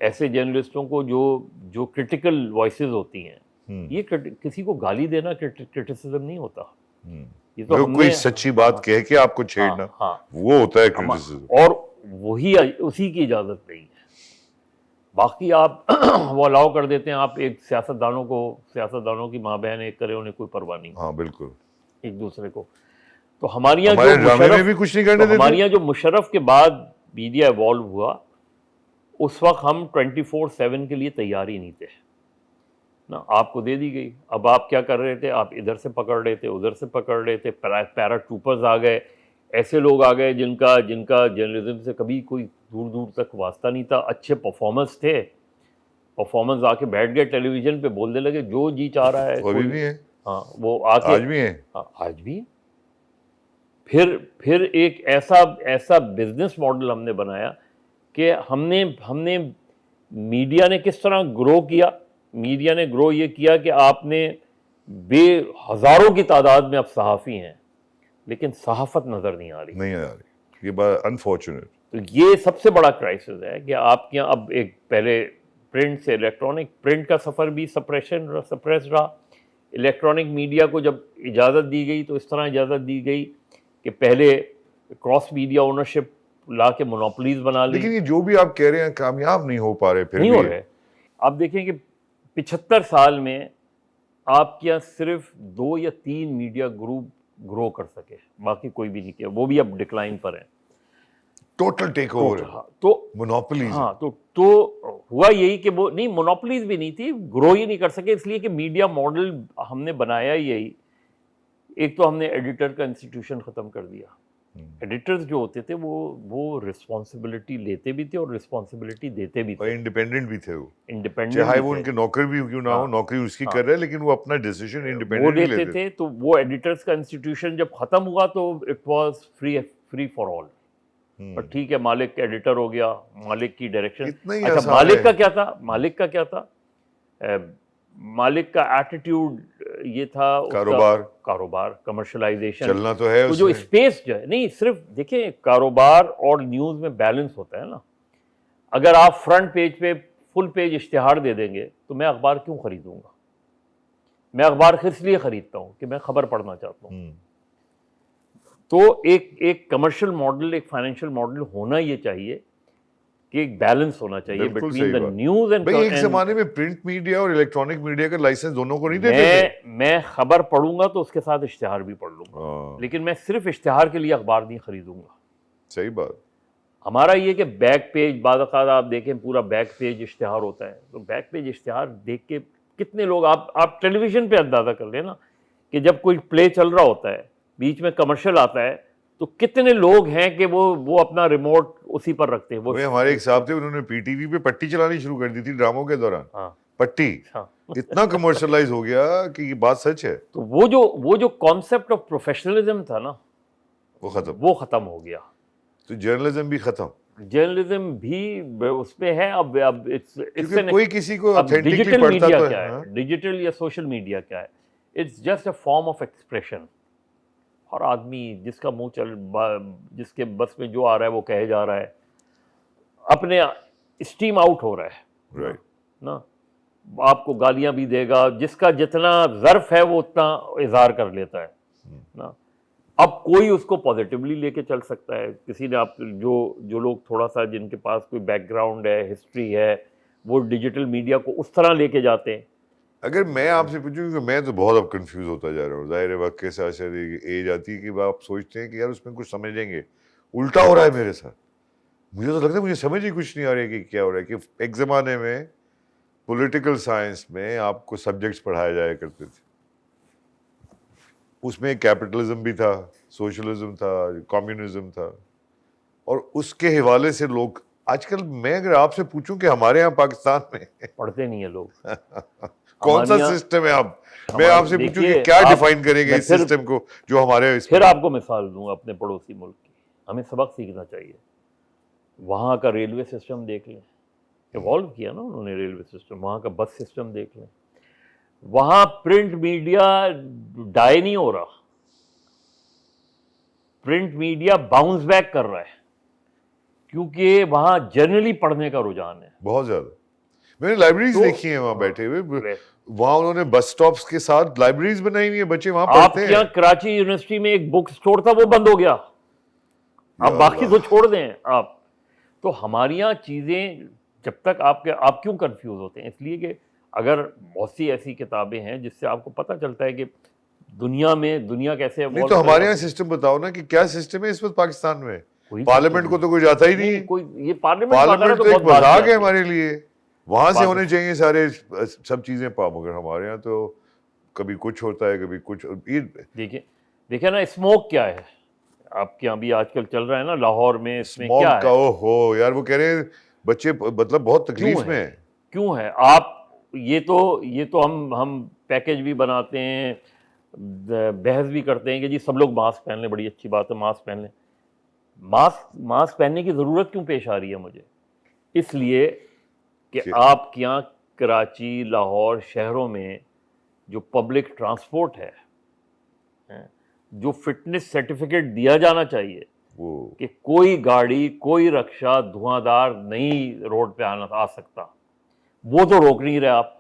ایسے جرنلسٹوں کو جو کرٹیکل وائسز ہوتی ہیں, یہ کسی کو گالی دینا کرٹیسزم نہیں ہوتا. یہ تو کوئی سچی بات کہہ کے آپ کو چھیڑنا, وہ ہوتا ہے کرٹیسزم, اور وہی اسی کی اجازت نہیں ہے. باقی آپ وہ الاؤ کر دیتے ہیں, آپ ایک سیاستدانوں کی ماں بہن ایک کرے, انہیں کوئی پرواہ نہیں. ہاں بالکل, ایک دوسرے کو. تو ہمارے یہاں جو مشرف کے بعد میڈیا ایوالو ہوا, اس وقت ہم 24/7 کے لیے تیار ہی نہیں تھے نا. آپ کو دے دی گئی. اب آپ کیا کر رہے تھے, آپ ادھر سے پکڑ رہے تھے, ادھر سے پکڑ رہے تھے. پیرا ٹروپرز آ گئے, ایسے لوگ آ گئے جن کا جرنلزم سے کبھی کوئی دور تک واسطہ نہیں تھا. اچھے پرفارمنس تھے, پرفارمنس آ کے بیٹھ گئے ٹیلی ویژن پہ, بولنے لگے جو جی چاہ رہا ہے. ابھی بھی ہے, ہاں, وہ آ کے آج بھی ہے, آج بھی. پھر ایک ایسا بزنس ماڈل ہم نے بنایا کہ ہم نے میڈیا نے کس طرح گرو کیا. میڈیا نے گرو یہ کیا کہ آپ نے ہزاروں کی تعداد میں اب صحافی ہیں لیکن صحافت نظر نہیں آ رہی. یہ بات انفارچونیٹ. تو یہ سب سے بڑا کرائسس ہے کہ آپ کے یہاں اب ایک پہلے پرنٹ سے الیکٹرانک، پرنٹ کا سفر بھی سپریس رہا. الیکٹرانک میڈیا کو جب اجازت دی گئی تو اس طرح اجازت دی گئی کہ پہلے کراس میڈیا اونرشپ لا کے مونوپلیز بنا لی. لیکن یہ جو بھی آپ کہہ رہے ہیں کامیاب نہیں ہو پا رہے. پھر نہیں ہو رہے. آپ دیکھیں کہ 75 سال میں آپ کے یہاں صرف 2 یا 3 میڈیا گروپ گرو کر سکے، باقی کوئی بھی نہیں کیا. وہ بھی اب ڈکلائن پر ہیں. ٹوٹل ٹیک اوور تو مونوپلیز. ہاں تو ہوا یہی کہ وہ نہیں، مونوپلیز بھی نہیں تھی، گرو ہی نہیں کر سکے اس لیے کہ میڈیا ماڈل ہم نے بنایا یہی. ایک تو ہم نے ایڈیٹر کا انسٹیٹیوشن ختم کر دیا. ایڈیٹرز جو ہوتے تھے وہ رسپانسبلٹی لیتے بھی تھے اور رسپانسبلٹی دیتے بھی تھے. انڈیپینڈنٹ بھی تھے. وہ انڈیپینڈنٹ چاہے وہ ان کے نوکر بھی کیوں نہ ہو، نوکری اس کی کر رہے لیکن وہ اپنا ڈیسیژن وہ انڈیپینڈنٹلی لیتے تھے. تو وہ ایڈیٹرز کا انسٹیٹیوشن جب ختم ہوا تو it was free for all. پر ٹھیک ہے، مالک ایڈیٹر ہو گیا، مالک کی ڈائریکشن. اچھا مالک کا کیا تھا؟ مالک کا ایٹیٹیوڈ یہ تھا کاروبار کمرشلائزیشن چلنا تو ہے. جو اسپیس جو ہے نہیں، صرف دیکھیں کاروبار اور نیوز میں بیلنس ہوتا ہے نا. اگر آپ فرنٹ پیج پہ فل پیج اشتہار دے دیں گے تو میں اخبار کیوں خریدوں گا؟ میں اخبار اس لیے خریدتا ہوں کہ میں خبر پڑھنا چاہتا ہوں. تو ایک کمرشل ماڈل، ایک فائنینشیل ماڈل ہونا یہ چاہیے کہ ایک بیلنس ہونا چاہیے بٹوین دا نیوز اینڈ. ایک زمانے میں پرنٹ میڈیا اور الیکٹرانک میڈیا کا لائسنس دونوں کو نہیں دیتے تھے. میں خبر پڑھوں گا تو اس کے ساتھ اشتہار بھی پڑھ لوں گا، لیکن میں صرف اشتہار کے لیے اخبار نہیں خریدوں گا. صحیح بات. ہمارا یہ کہ بیک پیج بعض اوقات آپ دیکھیں پورا بیک پیج اشتہار ہوتا ہے. تو بیک پیج اشتہار دیکھ کے کتنے لوگ، آپ ٹیلی ویژن پہ اندازہ کر لیں نا کہ جب کوئی پلے چل رہا ہوتا ہے، بیچ میں کمرشل آتا ہے، تو کتنے لوگ ہیں کہ وہ اپنا ریموٹ اسی پر رکھتے ہیں. وہ ہمارے ایک صاحب تھے، انہوں نے پی ٹی وی پہ پٹی چلانی شروع کر دی تھی ڈراموں کے دوران. پٹی اتنا کمرشلائز ہو گیا کہ یہ بات سچ ہے. تو وہ جو کانسیپٹ آف پروفیشنلزم تھا نا وہ ختم ہو گیا. تو جرنلزم بھی ختم. جرنلزم بھی اس پہ ہے. اب کوئی کسی کو ڈیجیٹل میڈیا کیا ہے، ڈیجیٹل یا سوشل میڈیا کیا ہے؟ It's just a form of expression. ہر آدمی جس کا منہ جس کے بس میں جو آ رہا ہے وہ کہے جا رہا ہے، اپنے اسٹیم آؤٹ ہو رہا ہے نا. آپ کو گالیاں بھی دے گا، جس کا جتنا ظرف ہے وہ اتنا اظہار کر لیتا ہے نا. اب کوئی اس کو پازیٹیولی لے کے چل سکتا ہے. کسی نے آپ جو لوگ تھوڑا سا جن کے پاس کوئی بیک گراؤنڈ ہے، ہسٹری ہے، وہ ڈیجیٹل میڈیا کو اس طرح لے کے جاتے ہیں. اگر میں آپ سے پوچھوں کہ میں تو بہت اب کنفیوز ہوتا جا رہا ہوں. ظاہر وقت کے ساتھ ساتھ ایج آتی ہے کہ آپ سوچتے ہیں کہ یار اس میں کچھ سمجھیں گے. الٹا ہو رہا ہے میرے ساتھ. مجھے تو لگتا ہے مجھے سمجھ ہی کچھ نہیں آ رہی کہ کیا ہو رہا ہے. کہ ایک زمانے میں پولیٹیکل سائنس میں آپ کو سبجیکٹس پڑھائے جایا کرتے تھے. اس میں کیپٹلزم بھی تھا، سوشلزم تھا، کمیونزم تھا، اور اس کے حوالے سے لوگ آج کل، میں اگر آپ سے پوچھوں کہ ہمارے یہاں پاکستان میں پڑھتے نہیں ہیں لوگ. کون سا سسٹم ہے؟ میں آپ سے پوچھوں کہ کیا ڈیفائن کریں گے اس سسٹم کو جو ہمارے. پھر آپ کو مثال دوں اپنے پڑوسی ملک کی. ہمیں سبق سیکھنا چاہیے. وہاں کا ریلوے سسٹم دیکھ لیں، ایوالو کیا نا انہوں نے ریلوے سسٹم. وہاں کا بس سسٹم دیکھ لیں. وہاں پرنٹ میڈیا ڈائی نہیں ہو رہا، پرنٹ میڈیا باؤنس بیک کر رہا ہے، کیونکہ وہاں جنرلی پڑھنے کا رجحان ہے بہت زیادہ. میں نے لائبریریز دیکھی ہیں وہاں بیٹھے ہوئے. وہاں انہوں نے بس سٹاپس کے ساتھ لائبریریز بنائی ہوئی ہیں، بچے وہاں پڑھتے ہیں. آپ یہاں کراچی یونیورسٹی میں ایک بک سٹور تھا، وہ بند ہو گیا. آپ باقی تو چھوڑ دیں آپ. تو ہماری یہاں چیزیں جب تک آپ کیوں کنفیوز ہوتے ہیں؟ اس لیے کہ اگر بہت سی ایسی کتابیں ہیں جس سے آپ کو پتہ چلتا ہے کہ دنیا کیسے. نہیں تو ہمارے یہاں سسٹم بتاؤ نا کہ کیا سسٹم ہے اس وقت پاکستان میں. پارلیمنٹ کو تو کوئی جاتا ہی نہیں. یہ پارلیمنٹ تو ایک مذاق ہے ہمارے لیے. وہاں سے ہونے چاہیے سارے سب چیزیں مگر ہمارے یہاں تو کبھی کچھ ہوتا ہے کبھی کچھ. دیکھیں نا اسموک کیا ہے آپ کے یہاں بھی آج کل چل رہا ہے نا لاہور میں. اس میں کیا ہے؟ اوہو یار وہ کہہ رہے ہیں بچے مطلب بہت تکلیف میں ہیں. کیوں ہے؟ آپ یہ تو ہم پیکیج بھی بناتے ہیں، بحث بھی کرتے ہیں کہ جی سب لوگ ماسک پہن لیں, بڑی اچھی بات ہے ماسک پہن لیں. ماسک پہننے کی ضرورت کیوں پیش آ رہی ہے مجھے؟ اس لیے کہ آپ کے یہاں کراچی, لاہور شہروں میں جو پبلک ٹرانسپورٹ ہے, جو فٹنس سرٹیفکیٹ دیا جانا چاہیے کہ کوئی گاڑی, کوئی رکشہ دھواں دار نہیں روڈ پہ آ سکتا, وہ تو روک نہیں رہے آپ.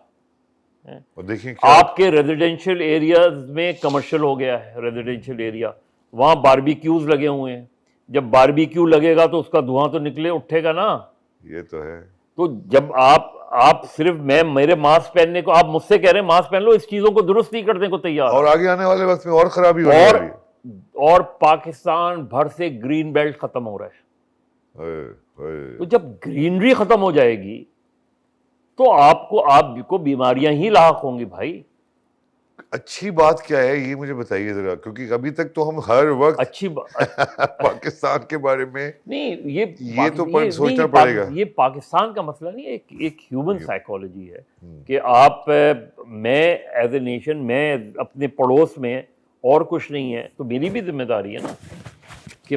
دیکھیں آپ کے ریزیڈینشیل ایریاز میں کمرشل ہو گیا ہے, ریزیڈینشیل ایریا, وہاں باربیکیوز لگے ہوئے ہیں. جب باربیکیو لگے گا تو اس کا دھواں تو نکلے اٹھے گا نا. یہ تو ہے. تو جب آپ صرف میرے ماسک پہننے کو آپ مجھ سے کہہ رہے ہیں ماسک پہن لو, اس چیزوں کو درست نہیں کرنے کو تیار, اور آگے آنے والے وقت میں اور خرابی ہونے والی ہے. اور پاکستان بھر سے گرین بیلٹ ختم ہو رہا ہے. تو جب گرینری ختم ہو جائے گی تو آپ کو بیماریاں ہی لاحق ہوں گی بھائی. اچھی بات کیا ہے یہ مجھے بتائیے ذرا, کیونکہ ابھی تک تو ہم ہر وقت اچھی پاکستان کے بارے میں نہیں, یہ تو سوچنا پڑے گا. یہ پاکستان کا مسئلہ نہیں, ایک ہیومن سائیکالوجی ہے کہ آپ, میں ایز اے نیشن, میں اپنے پڑوس میں اور کچھ نہیں ہے تو میری بھی ذمہ داری ہے نا کہ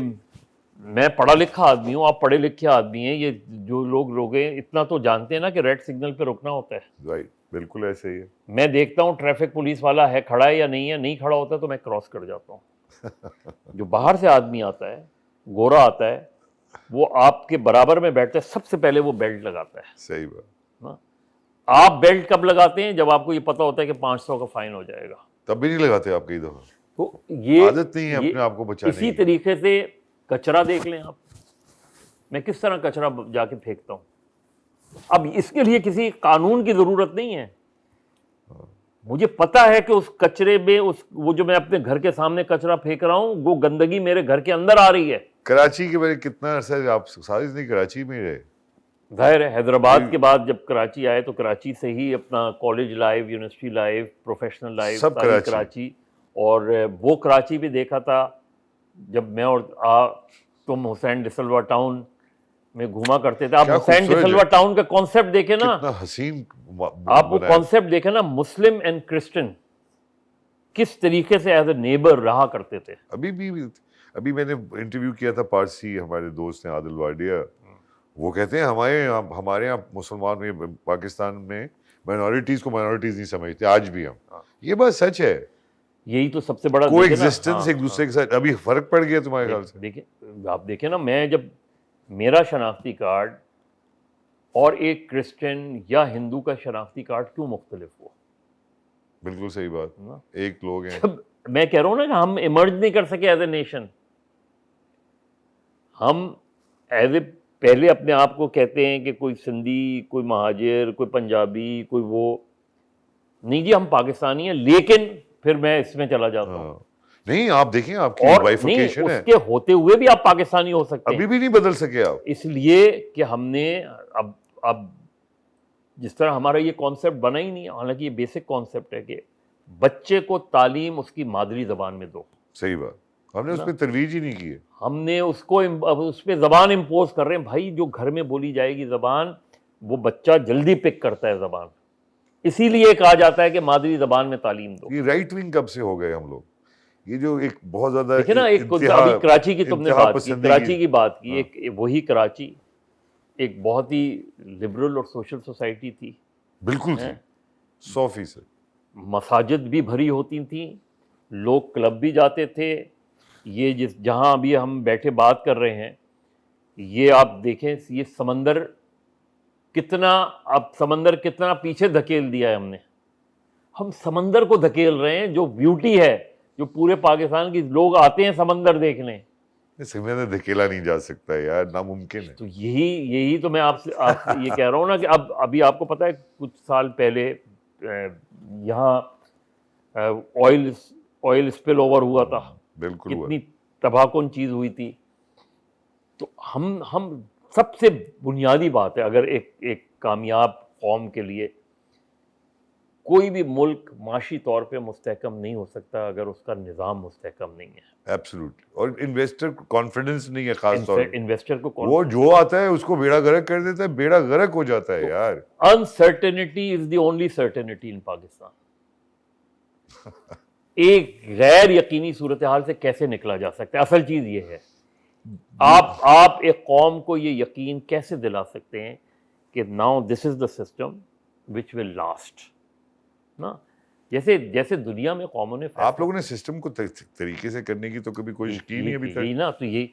میں پڑھا لکھا آدمی ہوں, آپ پڑھے لکھے آدمی ہیں, یہ جو لوگ ہیں اتنا تو جانتے ہیں نا کہ ریڈ سگنل پہ رکنا ہوتا ہے. رائٹ, بالکل ایسے ہی ہے. میں دیکھتا ہوں ٹریفک پولیس والا ہے کھڑا ہے یا نہیں ہے, نہیں کھڑا ہوتا تو میں کراس کر جاتا ہوں. جو باہر سے آدمی آتا ہے, گورا آتا ہے, وہ آپ کے برابر میں بیٹھتا ہے, سب سے پہلے وہ بیلٹ لگاتا ہے. صحیح بات. آپ بیلٹ کب لگاتے ہیں؟ جب آپ کو یہ پتا ہوتا ہے کہ 500 کا فائن ہو جائے گا. تب بھی نہیں لگاتے آپ کئی دفعہ. تو یہ عادت نہیں ہے اپنے آپ کو بچانے کی. اسی طریقے سے کچرا دیکھ لیں آپ, میں کس طرح کچرا جا کے پھینکتا ہوں. اب اس کے لیے کسی قانون کی ضرورت نہیں ہے. مجھے پتا ہے کہ اس کچرے میں وہ جو میں اپنے گھر کے سامنے کچرا پھینک رہا ہوں وہ گندگی میرے گھر کے اندر آ رہی ہے. کراچی کے بارے کتنا عرصہ آپ ساری زندگی کراچی میں رہے؟ ظاہر ہے حیدرآباد کے بعد جب کراچی آئے تو کراچی سے ہی اپنا college life, university life, professional life سب ساری کراچی. اور وہ کراچی بھی دیکھا تھا جب میں اور تم حسین ڈسلوا ٹاؤن میں گھوما کرتے تھے. آپ حسین ڈسلوا ٹاؤن کا کانسیپٹ دیکھیں نا, کتنا حسین آپ وہ کانسیپٹ دیکھیں نا, مسلم اینڈ کرسچن کس طریقے سے ایز اے نیبر رہا کرتے تھے. ابھی میں نے انٹرویو کیا تھا پارسی, ہمارے دوست ہیں عادل واڈیا, وہ کہتے ہیں ہمارے یہاں مسلمان میں پاکستان میں مائنورٹیز کو مائنورٹیز نہیں سمجھتے آج بھی ہم. یہ بات سچ ہے. یہی تو سب سے بڑا کو ایگزسٹنس ایک دوسرے کے ساتھ ابھی فرق پڑ گیا تمہارے خیال سے؟ دیکھیں آپ دیکھیں نا, میں جب میرا شناختی کارڈ اور ایک کرسچن یا ہندو کا شناختی کارڈ کیوں مختلف ہو؟ بالکل صحیح بات, ایک لوگ ہیں. میں کہہ رہا ہوں نا کہ ہم ایمرج نہیں کر سکے ایز اے نیشن. ہم ایز اے پہلے اپنے آپ کو کہتے ہیں کہ کوئی سندھی, کوئی مہاجر, کوئی پنجابی, کوئی وہ نہیں, جی ہم پاکستانی ہیں, لیکن پھر میں اس میں چلا جاتا ہوں. نہیں آپ دیکھیں آپ کی بائیفرکیشن ہے, اس کے ہوتے ہوئے بھی آپ پاکستانی ہو سکتے ہیں, ابھی بھی نہیں بدل سکے آپ. اس لیے کہ ہم نے اب جس طرح ہمارا یہ کانسیپٹ بنا ہی نہیں, حالانکہ یہ بیسک کانسیپٹ ہے کہ بچے کو تعلیم اس کی مادری زبان میں دو. صحیح بات, ہم نے اس پہ ترویج ہی نہیں کی ہے. ہم نے اس پہ زبان امپوز کر رہے ہیں. بھائی جو گھر میں بولی جائے گی زبان, وہ بچہ جلدی پک کرتا ہے زبان. اسی لیے کہا جاتا ہے کہ مادری زبان میں تعلیم دو. یہ رائٹ ونگ کب سے ہو گئے ہم لوگ؟ یہ جو ایک بہت زیادہ دیکھیں نا, ایک ابھی کراچی کی تم نے بات کی, کراچی کی بات کی, ایک وہی کراچی ایک بہت ہی لبرل اور سوشل سوسائٹی تھی. بالکل تھی, 100%. مساجد بھی بھری ہوتی تھیں, لوگ کلب بھی جاتے تھے. یہ جہاں ابھی ہم بیٹھے بات کر رہے ہیں, یہ آپ دیکھیں یہ سمندر کتنا پیچھے دھکیل دیا ہے ہم نے. ہم سمندر کو دھکیل رہے ہیں, جو بیوٹی ہے, جو پورے پاکستان کی لوگ آتے ہیں سمندر دیکھنے. سمندر دھکیلا نہیں جا سکتا یار, ناممکن ہے. تو یہی تو میں آپ سے یہ کہہ رہا ہوں نا کہ ابھی آپ کو پتا ہے کچھ سال پہلے یہاں آئل اسپل اوور ہوا تھا. بالکل, کتنی تباہ کن چیز ہوئی تھی. تو ہم سب سے بنیادی بات ہے, اگر ایک کامیاب قوم کے لیے کوئی بھی ملک معاشی طور پہ مستحکم نہیں ہو سکتا اگر اس کا نظام مستحکم نہیں ہے. ایبسولوٹلی. اور انویسٹر کو کانفیڈنس نہیں ہے, خاص طور پہ انویسٹر کو وہ جو آتا ہے اس کو بیڑا غرق کر دیتا ہے, بیڑا غرق ہو جاتا ہے یار. Uncertainty is the only certainty in Pakistan. ایک غیر یقینی صورتحال سے کیسے نکلا جا سکتا ہے. اصل چیز یہ ہے آپ ایک قوم کو یہ یقین کیسے دلا سکتے ہیں کہ now this is the system which will last نا. جیسے دنیا میں قوموں نے آپ لوگوں نے سسٹم کو طریقے سے کرنے کی تو کبھی کوشش کی نہیں ابھی تک نا. تو یہ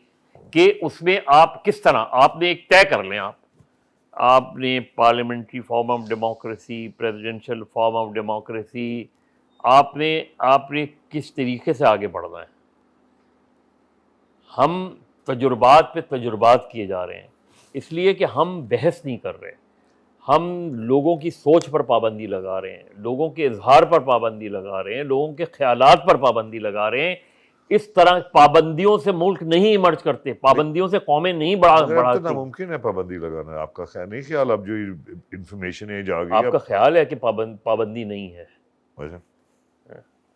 کہ اس میں آپ کس طرح آپ نے ایک طے کر لیں آپ نے parliamentary form of democracy, presidential form of democracy, آپ نے کس طریقے سے آگے بڑھنا ہے. ہم تجربات پہ تجربات کیے جا رہے ہیں اس لیے کہ ہم بحث نہیں کر رہے, ہم لوگوں کی سوچ پر پابندی لگا رہے ہیں, لوگوں کے اظہار پر پابندی لگا رہے ہیں, لوگوں کے خیالات پر پابندی لگا رہے ہیں. اس طرح پابندیوں سے ملک نہیں ایمرج کرتے, پابندیوں سے قومیں نہیں بڑھاتی. ناممکن ہے پابندی لگانا. آپ کا خیال نہیں خیال اب جو انفارمیشن ہے جا گئی آپ کا خیال ہے کہ پابندی نہیں ہے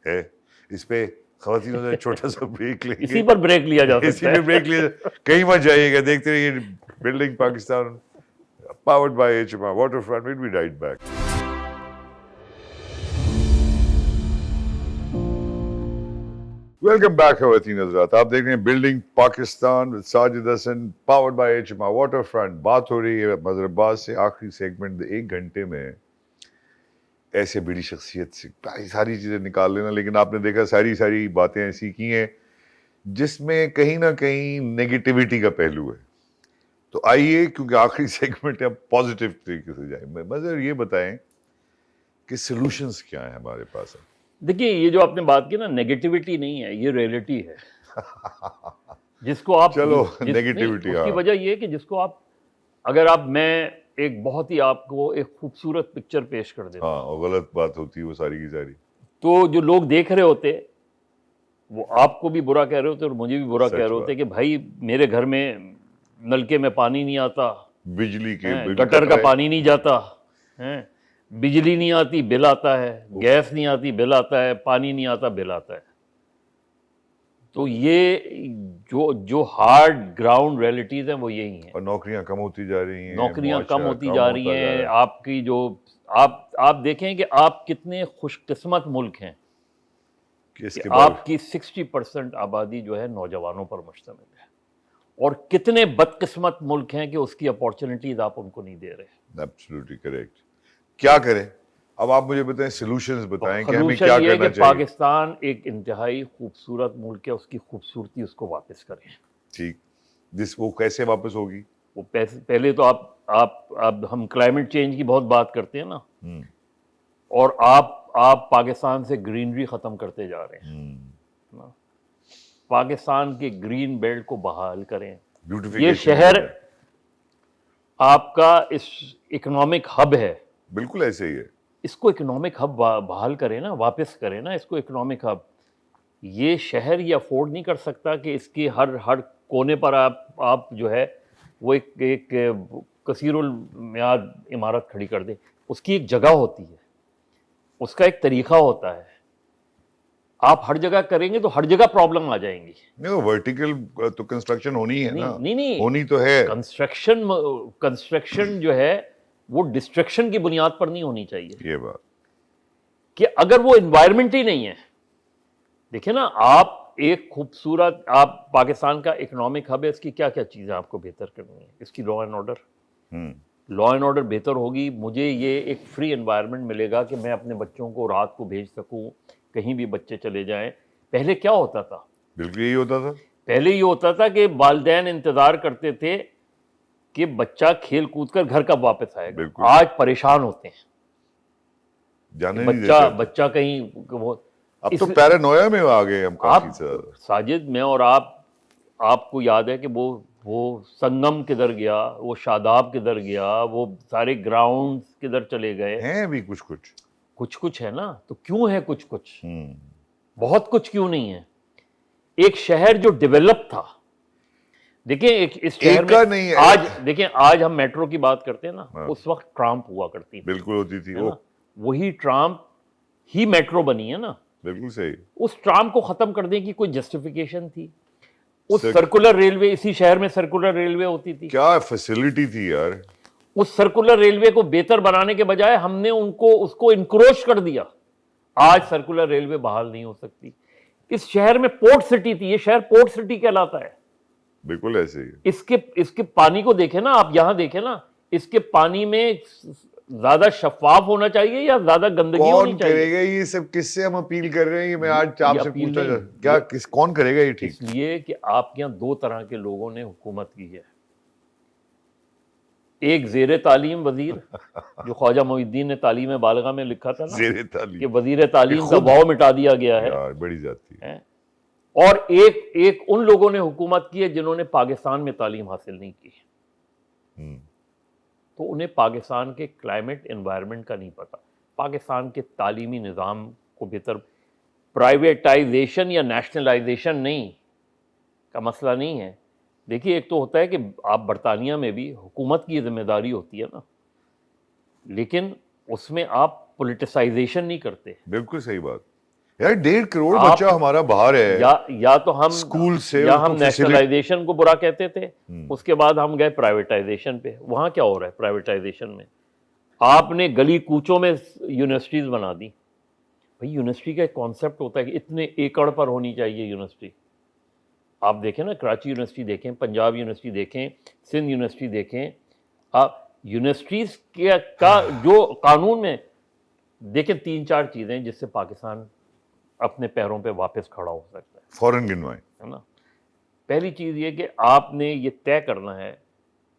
ہے اس پہ خواتین نے چھوٹا سا بریک لیں گے, اسی پر بریک لیا جا اسی پہ بریک لیا, کہیں مت جائیے گا, دیکھتے رہیے building Pakistan powered by HMR Waterfront. We'll be right back. Welcome back خواتین حضرات, آپ دیکھ رہے ہیں building Pakistan with Sajid Hasan, powered by HMR Waterfront. بات ہو رہی ہے مظہر عباس سے. آخری سیگمنٹ 1 گھنٹے میں ایسے بڑی شخصیت سے ساری چیزیں نکال لینا, لیکن آپ نے دیکھا ساری باتیں ایسی کی ہیں جس میں کہیں نہ کہیں نیگیٹیوٹی کا پہلو ہے. تو آئیے, کیونکہ آخری سیگمنٹ ہے, اب پازیٹیو طریقے سے جائیں. مظہر یہ بتائیں کہ سلوشنز کیا ہیں ہمارے پاس. دیکھیے یہ جو آپ نے بات کی نا, نیگیٹیوٹی نہیں ہے, یہ ریئلٹی ہے جس کو آپ چلو نیگیٹیوٹی اس کی وجہ یہ ہے کہ جس کو آپ اگر میں ایک بہت ہی آپ کو ایک خوبصورت پکچر پیش کر دیتا ہوں, اور غلط بات ہوتی ہے وہ ساری کی ساری, تو جو لوگ دیکھ رہے ہوتے وہ آپ کو بھی برا کہہ رہے ہوتے اور مجھے بھی برا کہہ رہے ہوتے کہ بھائی میرے گھر میں نلکے میں پانی نہیں آتا, بجلی کے گٹر کا پانی نہیں جاتا, بجلی نہیں آتی بل آتا ہے, گیس نہیں آتی بل آتا ہے, پانی نہیں آتا بل آتا ہے. تو یہ جو ہارڈ گراؤنڈ ریئلٹیز ہیں وہ یہی ہیں. اور نوکریاں کم ہوتی جا رہی ہیں, نوکریاں کم ہوتی جا رہی ہیں. آپ کی جو آپ دیکھیں کہ آپ کتنے خوش قسمت ملک ہیں کہ آپ کی 60% آبادی جو ہے نوجوانوں پر مشتمل ہے, اور کتنے بدقسمت ملک ہیں کہ اس کی اپارچونیٹیز آپ ان کو نہیں دے رہے. Absolutely correct. کیا کریں اب آپ مجھے بتائیں, سلوشنز بتائیں کہ ہمیں کیا کرنا چاہیے. پاکستان ایک انتہائی خوبصورت ملک ہے, اس کی خوبصورتی اس کو واپس کریں. ٹھیک, وہ کیسے واپس ہوگی؟ وہ پہلے تو آپ ہم کلائمیٹ چینج کی بہت بات کرتے ہیں نا, اور آپ پاکستان سے گرینری ختم کرتے جا رہے ہیں. پاکستان کے گرین بیلٹ کو بحال کریں. یہ شہر آپ کا اس اکنامک ہب ہے, بالکل ایسے ہی ہے, اس کو اکنامک ہب بحال کریں نا, واپس کریں نا اس کو اکنامک ہب. یہ شہر یہ افورڈ نہیں کر سکتا کہ اس کی ہر کونے پر آپ جو ہے وہ ایک کثیر المیعاد عمارت کھڑی کر دیں. اس کی ایک جگہ ہوتی ہے, اس کا ایک طریقہ ہوتا ہے. آپ ہر جگہ کریں گے تو ہر جگہ پرابلم آ جائیں گی. نہیں, ورٹیکل تو کنسٹرکشن ہونی ہے نا. نہیں ہونی تو ہے. کنسٹرکشن جو ہے وہ ڈسٹرکشن کی بنیاد پر نہیں ہونی چاہیے. یہ بات کہ اگر وہ انوائرمنٹ ہی نہیں ہے, دیکھیں نا آپ ایک خوبصورت آپ پاکستان کا اکنامک ہب ہے, اس کی کیا کیا چیزیں آپ کو بہتر کرنی ہے. اس کی لا اینڈ آرڈر بہتر ہوگی. مجھے یہ ایک فری انوائرمنٹ ملے گا کہ میں اپنے بچوں کو رات کو بھیج سکوں, کہیں بھی بچے چلے جائیں. پہلے کیا ہوتا تھا؟ بالکل یہی ہوتا تھا. پہلے یہ ہوتا تھا کہ والدین انتظار کرتے تھے کہ بچہ کھیل کود کر گھر کب واپس آئے گا. آج پریشان ہوتے ہیں بچہ کہیں وہ. اب تو پیرانویا میں آ گئے ہم کافی زیادہ. ساجد, میں اور آپ کو یاد ہے کہ وہ سنگم کدھر گیا, وہ شاداب کدھر گیا, وہ سارے گراؤنڈ کدھر چلے گئے ہیں. ابھی کچھ ہے نا. تو کیوں ہے کچھ بہت کچھ کیوں نہیں ہے. ایک شہر جو ڈیولپ تھا, دیکھیں اس شہر میں آج دیکھیں آج ہم میٹرو کی بات کرتے ہیں نا, اس وقت ٹرامپ ہوا کرتی تھی. بالکل ہوتی تھی. وہی ٹرامپ ہی میٹرو بنی ہے نا. بالکل صحیح. اس ٹرام کو ختم کرنے کی کوئی جسٹیفیکیشن تھی؟ اس سرکولر ریلوے, اسی شہر میں سرکولر ریلوے ہوتی تھی. کیا فیسلٹی تھی یار. اس سرکولر ریلوے کو بہتر بنانے کے بجائے ہم نے اس کو انکروچ کر دیا. آج سرکولر ریلوے بحال نہیں ہو سکتی. اس شہر میں پورٹ سٹی تھی, یہ شہر پورٹ سٹی کہلاتا ہے. بالکل ایسے ہی. اس کے پانی کو دیکھیں نا آپ, یہاں دیکھیں نا, اس کے پانی میں زیادہ شفاف ہونا چاہیے یا زیادہ گندگی ہونی کون چاہیے؟ کرے گا یہ سب؟ کس سے ہم اپیل کر رہے ہیں؟ یہ میں آج آپ سے اپیل پوچھنا نہیں, کیا کون کرے گا یہ ٹھیک؟ اس لیے کہ آپ کے یہاں دو طرح کے لوگوں نے حکومت کی ہے. ایک زیر تعلیم وزیر, جو خواجہ معین الدین نے تعلیم بالغہ میں لکھا تھا نا زیر تعلیم کہ وزیر تعلیم کا خود واؤ مٹا دیا گیا ہے. یار بڑی جاتی ہے. اور ایک ان لوگوں نے حکومت کی ہے جنہوں نے پاکستان میں تعلیم حاصل نہیں کی, تو انہیں پاکستان کے کلائمیٹ انوائرمنٹ کا نہیں پتا. پاکستان کے تعلیمی نظام کو بہتر, پرائیویٹائزیشن یا نیشنلائزیشن نہیں کا مسئلہ نہیں ہے. دیکھیے, ایک تو ہوتا ہے کہ آپ برطانیہ میں بھی حکومت کی ذمہ داری ہوتی ہے نا, لیکن اس میں آپ پولیٹیسائزیشن نہیں کرتے. بالکل صحیح بات یار. 1.5 کروڑ بچہ ہمارا باہر ہے یا تو ہم اسکول سے, یا ہم نیشنلائزیشن کو برا کہتے تھے, اس کے بعد ہم گئے پرائیویٹائزیشن پہ. وہاں کیا ہو رہا ہے پرائیویٹائزیشن میں؟ آپ نے گلی کوچوں میں یونیورسٹیز بنا دی. بھائی یونیورسٹی کا ایک کانسیپٹ ہوتا ہے کہ اتنے ایکڑ پر ہونی چاہیے یونیورسٹی. آپ دیکھیں نا, کراچی یونیورسٹی دیکھیں, پنجاب یونیورسٹی دیکھیں, سندھ یونیورسٹی دیکھیں, آپ یونیورسٹیز کا جو قانون میں دیکھیں 3-4 چیزیں جس سے پاکستان اپنے پیروں پہ واپس کھڑا ہو سکتا ہے. فوراً گنوائیں. ہے نا, پہلی چیز یہ کہ آپ نے یہ طے کرنا ہے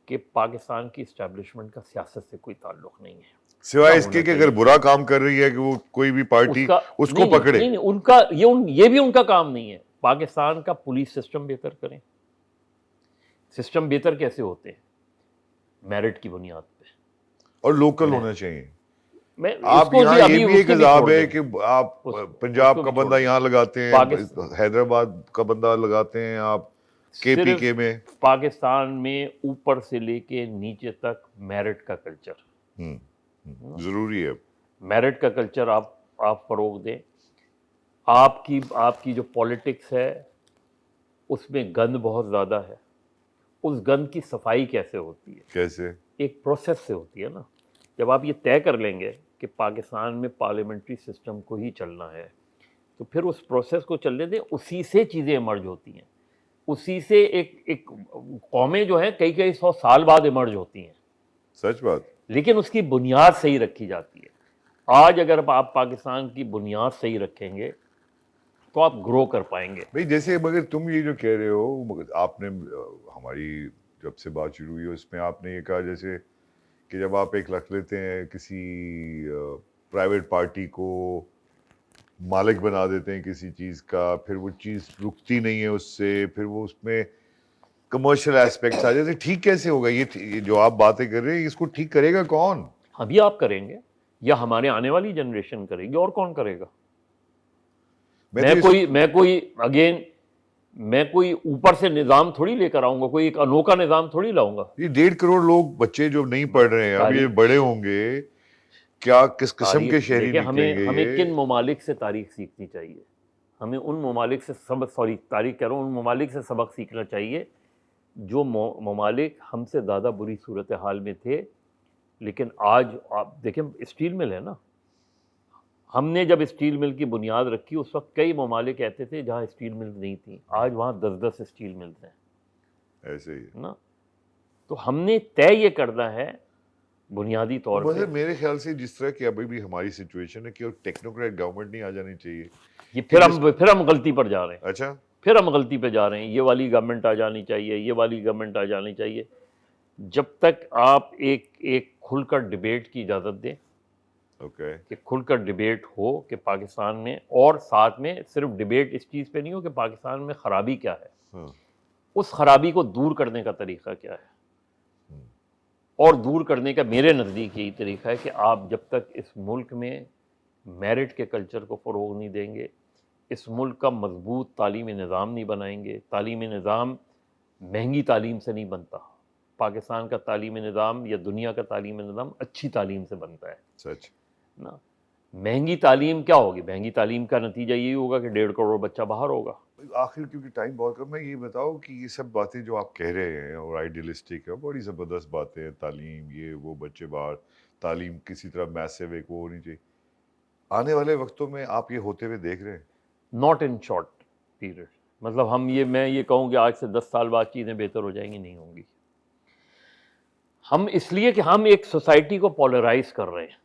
کہ پاکستان کی اسٹیبلشمنٹ کا سیاست سے کوئی تعلق نہیں ہے, سوائے اس کے کہ اگر برا کام کر رہی ہے کہ وہ کوئی بھی پارٹی اس کو پکڑے. نہیں, ان کا یہ بھی ان کا کام نہیں ہے. پاکستان کا پولیس سسٹم بہتر کریں. سسٹم بہتر کیسے ہوتے ہیں؟ میرٹ کی بنیاد پہ, اور لوکل ہونا چاہیے. میں آپ یہاں یہ بھی ایک عذاب ہے کہ آپ پنجاب کا بندہ یہاں لگاتے ہیں, حیدرآباد کا بندہ لگاتے ہیں آپ کے پی کے میں. پاکستان میں اوپر سے لے کے نیچے تک میرٹ کا کلچر ضروری ہے. میرٹ کا کلچر آپ فروغ دیں. آپ کی جو پولیٹکس ہے اس میں گند بہت زیادہ ہے. اس گند کی صفائی کیسے ہوتی ہے؟ کیسے؟ ایک پروسیس سے ہوتی ہے نا. جب آپ یہ طے کر لیں گے کہ پاکستان میں پارلیمنٹری سسٹم کو ہی چلنا ہے, تو پھر اس پروسیس کو چلنے دیں. اسی سے چیزیں ایمرج ہوتی ہیں, اسی سے ایک قومیں جو ہیں کئی 100 سال بعد ایمرج ہوتی ہیں. سچ بات. لیکن اس کی بنیاد صحیح رکھی جاتی ہے. آج اگر آپ پاکستان کی بنیاد صحیح رکھیں گے تو آپ گرو کر پائیں گے. بھائی جیسے مگر تم یہ جو کہہ رہے ہو, مگر آپ نے ہماری جب سے بات شروع ہوئی اس میں آپ نے یہ کہا جیسے کہ جب آپ ایک رکھ لیتے ہیں کسی پرائیویٹ پارٹی کو مالک بنا دیتے ہیں کسی چیز کا, پھر وہ چیز رکتی نہیں ہے اس سے, پھر وہ اس میں کمرشل ایسپیکٹس آ جاتے ہیں. ٹھیک کیسے ہوگا یہ جو آپ باتیں کر رہے ہیں؟ اس کو ٹھیک کرے گا کون؟ ابھی آپ کریں گے یا ہمارے آنے والی جنریشن کرے گی, اور کون کرے گا؟ میں کوئی اوپر سے نظام تھوڑی لے کر آؤں گا, کوئی ایک انوکھا نظام تھوڑی لاؤں گا. یہ 1.5 کروڑ لوگ بچے جو نہیں پڑھ رہے ہیں اب یہ بڑے ہوں گے, کیا کس قسم کے شہری نکلیں گے؟ ہمیں کن ممالک سے تاریخ سیکھنی چاہیے؟ ہمیں ان ممالک سے تاریخ کہہ رہا ہوں, ان ممالک سے سبق سیکھنا چاہیے جو ممالک ہم سے زیادہ بری صورتحال میں تھے. لیکن آج آپ دیکھیں اسٹیل مل ہے نا, ہم نے جب اسٹیل مل کی بنیاد رکھی اس وقت کئی ممالک ایسے تھے جہاں اسٹیل مل نہیں تھیں, آج وہاں 10 اسٹیل ملز ہیں. ایسے ہی نا, تو ہم نے طے یہ کرنا ہے بنیادی طور پہ. میرے خیال سے جس طرح کی ابھی بھی ہماری سچویشن ہے کہ ٹیکنوکریٹ گورنمنٹ نہیں آ جانی چاہیے. یہ پھر ہم غلطی پر جا رہے ہیں. اچھا, پھر ہم غلطی پہ جا رہے ہیں. یہ والی گورنمنٹ آ جانی چاہیے, یہ والی گورنمنٹ آ جانی چاہیے. جب تک آپ ایک کھل کر ڈبیٹ کی اجازت دیں, کہ کھل کر ڈبیٹ ہو کہ پاکستان میں, اور ساتھ میں صرف ڈبیٹ اس چیز پہ نہیں ہو کہ پاکستان میں خرابی کیا ہے, اس خرابی کو دور کرنے کا طریقہ کیا ہے. اور دور کرنے کا میرے نزدیک یہی طریقہ ہے کہ آپ جب تک اس ملک میں میرٹ کے کلچر کو فروغ نہیں دیں گے, اس ملک کا مضبوط تعلیمی نظام نہیں بنائیں گے. تعلیمی نظام مہنگی تعلیم سے نہیں بنتا. پاکستان کا تعلیمی نظام یا دنیا کا تعلیمی نظام اچھی تعلیم سے بنتا ہے. سچ نا, مہنگی تعلیم کیا ہوگی؟ مہنگی تعلیم کا نتیجہ یہی ہوگا کہ 1.5 کروڑ بچہ باہر ہوگا. آخر کیونکہ ٹائم بہت کم ہے, یہ بتاؤ کہ یہ سب باتیں جو آپ کہہ رہے ہیں اور آئیڈیلسٹک ہے, بڑی زبردست باتیں ہیں, تعلیم یہ وہ, بچے باہر, تعلیم کسی طرح میسو ایک وہ ہونی چاہیے. آنے والے وقتوں میں آپ یہ ہوتے ہوئے دیکھ رہے ہیں؟ Not in short period. مطلب میں یہ کہوں کہ آج سے 10 سال بعد چیزیں بہتر ہو جائیں گی، نہیں ہوں گی. ہم اس لیے کہ ہم ایک سوسائٹی کو پولرائز کر رہے ہیں،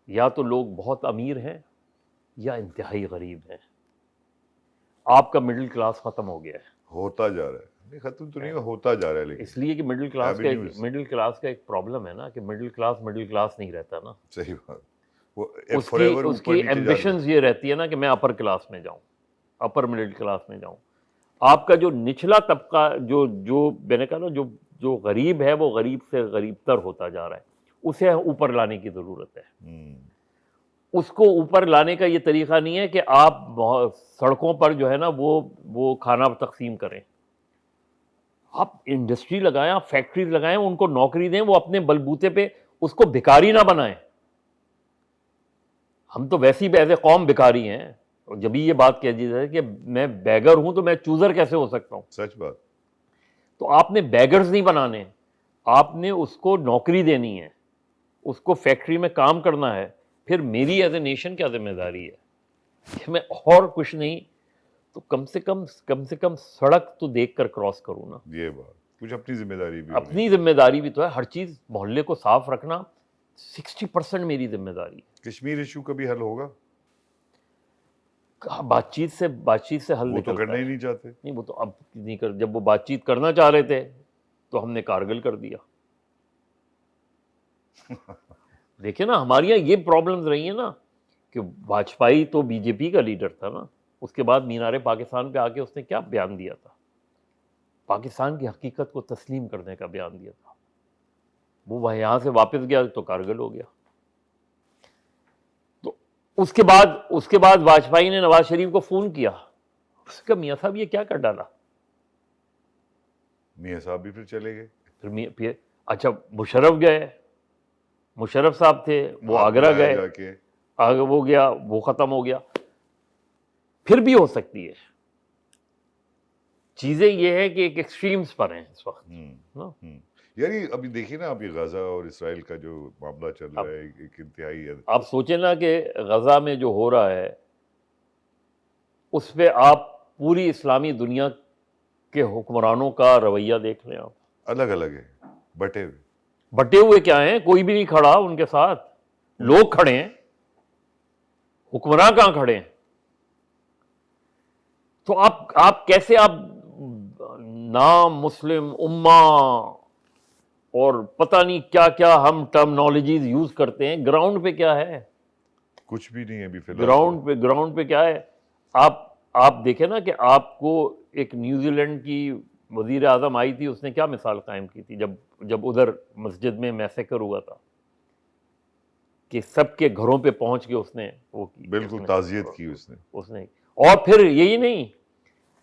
یا تو لوگ بہت امیر ہیں یا انتہائی غریب ہیں. آپ کا مڈل کلاس ختم ہو گیا ہے. ہوتا جا رہا ہے، نہیں ختم تو نہیں ہوتا جا رہا ہے، لیکن اس لیے کہ مڈل کلاس کا ایک پرابلم ہے نا کہ مڈل کلاس نہیں رہتا نا. صحیح بات. وہ اس کی ایمبیشنز یہ رہتی ہے نا کہ میں اپر کلاس میں جاؤں، اپر مڈل کلاس میں جاؤں. آپ کا جو نچلا طبقہ جو میں نے کہا نا جو غریب ہے وہ غریب سے غریب تر ہوتا جا رہا ہے. اسے اوپر لانے کی ضرورت ہے. اس کو اوپر لانے کا یہ طریقہ نہیں ہے کہ آپ سڑکوں پر جو ہے نا وہ کھانا تقسیم کریں. آپ انڈسٹری لگائیں، آپ فیکٹریز لگائیں، ان کو نوکری دیں، وہ اپنے بلبوتے پہ اس کو بھکاری نہ بنائیں. ہم تو ویسی ایز اے قوم بھکاری ہیں. اور جب یہ بات کہہ دی جائے کہ میں بیگر ہوں تو میں چوزر کیسے ہو سکتا ہوں؟ سچ بات. تو آپ نے بیگرز نہیں بنانے، آپ نے اس کو نوکری دینی ہے، اس کو فیکٹری میں کام کرنا ہے. پھر میری ایز اے نیشن کیا ذمہ داری ہے کہ میں اور کچھ نہیں تو کم سے کم سڑک تو دیکھ کر کراس کروں نا. یہ بات کچھ اپنی ذمہ داری بھی اپنی ذمہ داری بھی تو ہے. ہر چیز محلے کو صاف رکھنا 60% میری ذمہ داری ہے. کشمیر ایشو کبھی حل ہوگا؟ بات چیت سے حل وہ تو نکلتا کرنا ہے. ہی نہیں چاہتے. نہیں، وہ تو اب نہیں کر. جب وہ بات چیت کرنا چاہ رہے تھے تو ہم نے کارگل کر دیا. دیکھیں نا ہماری یہاں یہ پرابلمز رہی ہیں نا کہ واجپئی تو بی جے پی کا لیڈر تھا نا. اس کے بعد مینار پاکستان پہ آ کے اس نے کیا بیان دیا تھا؟ پاکستان کی حقیقت کو تسلیم کرنے کا بیان دیا تھا. وہ یہاں سے واپس گیا تو کارگل ہو گیا. تو اس کے بعد واجپئی نے نواز شریف کو فون کیا. اس کا میاں صاحب یہ کیا کر ڈالا؟ میاں صاحب بھی پھر چلے گئے. پھر اچھا مشرف گئے، مشرف صاحب تھے وہ آگرہ گئے، جا کے آگے وہ گیا، وہ ختم ہو گیا. پھر بھی ہو سکتی ہے. چیزیں یہ ہے کہ ایک ایکسٹریمز پر ہیں اس وقت. یعنی ابھی دیکھیے نا، ابھی غزہ اور اسرائیل کا جو معاملہ چل رہا ہے ایک انتہائی ہے. آپ سوچیں نا کہ غزہ میں جو ہو رہا ہے اس پہ آپ پوری اسلامی دنیا کے حکمرانوں کا رویہ دیکھ لیں. آپ الگ الگ ہے، بٹے ہوئے کیا ہیں؟ کوئی بھی نہیں کھڑا ان کے ساتھ. لوگ کھڑے ہیں، حکمراں کہاں کھڑے ہیں؟ تو آپ کیسے نام مسلم امہ اور پتہ نہیں کیا کیا ہم ٹرمنالوجیز یوز کرتے ہیں. گراؤنڈ پہ کیا ہے؟ کچھ بھی نہیں ہے ابھی فی الحال. گراؤنڈ پہ کیا ہے؟ آپ دیکھیں نا کہ آپ کو ایک نیوزی لینڈ کی وزیر اعظم آئی تھی، اس نے کیا مثال قائم کی تھی جب ادھر مسجد میں میسیکر ہوا تھا کہ سب کے گھروں پہ پہنچ کے اس نے وہ کی، بالکل تعزیت کی اس نے. اور پھر یہی نہیں،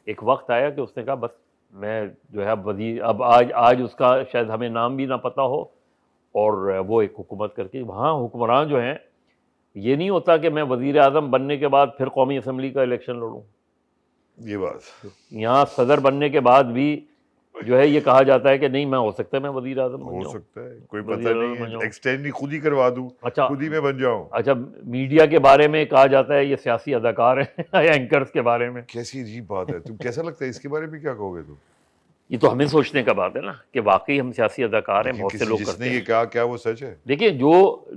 ایک وقت آیا کہ اس نے کہا بس میں جو ہے اب آج اس کا شاید ہمیں نام بھی نہ پتا ہو، اور وہ ایک حکومت کر کے وہاں حکمران جو ہیں، یہ نہیں ہوتا کہ میں وزیر اعظم بننے کے بعد پھر قومی اسمبلی کا الیکشن لڑوں. یہ بات یہاں صدر بننے کے بعد بھی جو ہے یہ کہا جاتا ہے کہ نہیں، میں ہو سکتا ہے میں وزیر اعظم بن جاؤں. ہو سکتا ہے، کوئی پتہ نہیں ہے، ایکسٹینڈ نہیں خود ہی کروا دوں، خود ہی میں بن جاؤں. اچھا میڈیا کے بارے میں کہا جاتا ہے یہ سیاسی اداکار ہیں، اینکرز کے بارے میں. کیسی عجیب بات ہے. تم کیسا لگتا ہے اس کے بارے میں کیا کہو گے تم؟ یہ تو ہمیں سوچنے کا بات ہے نا کہ واقعی ہم سیاسی اداکار ہیں. بہت سے لوگ جس کرتے نے ہیں. یہ کہا کیا وہ سچ ہے؟ دیکھیں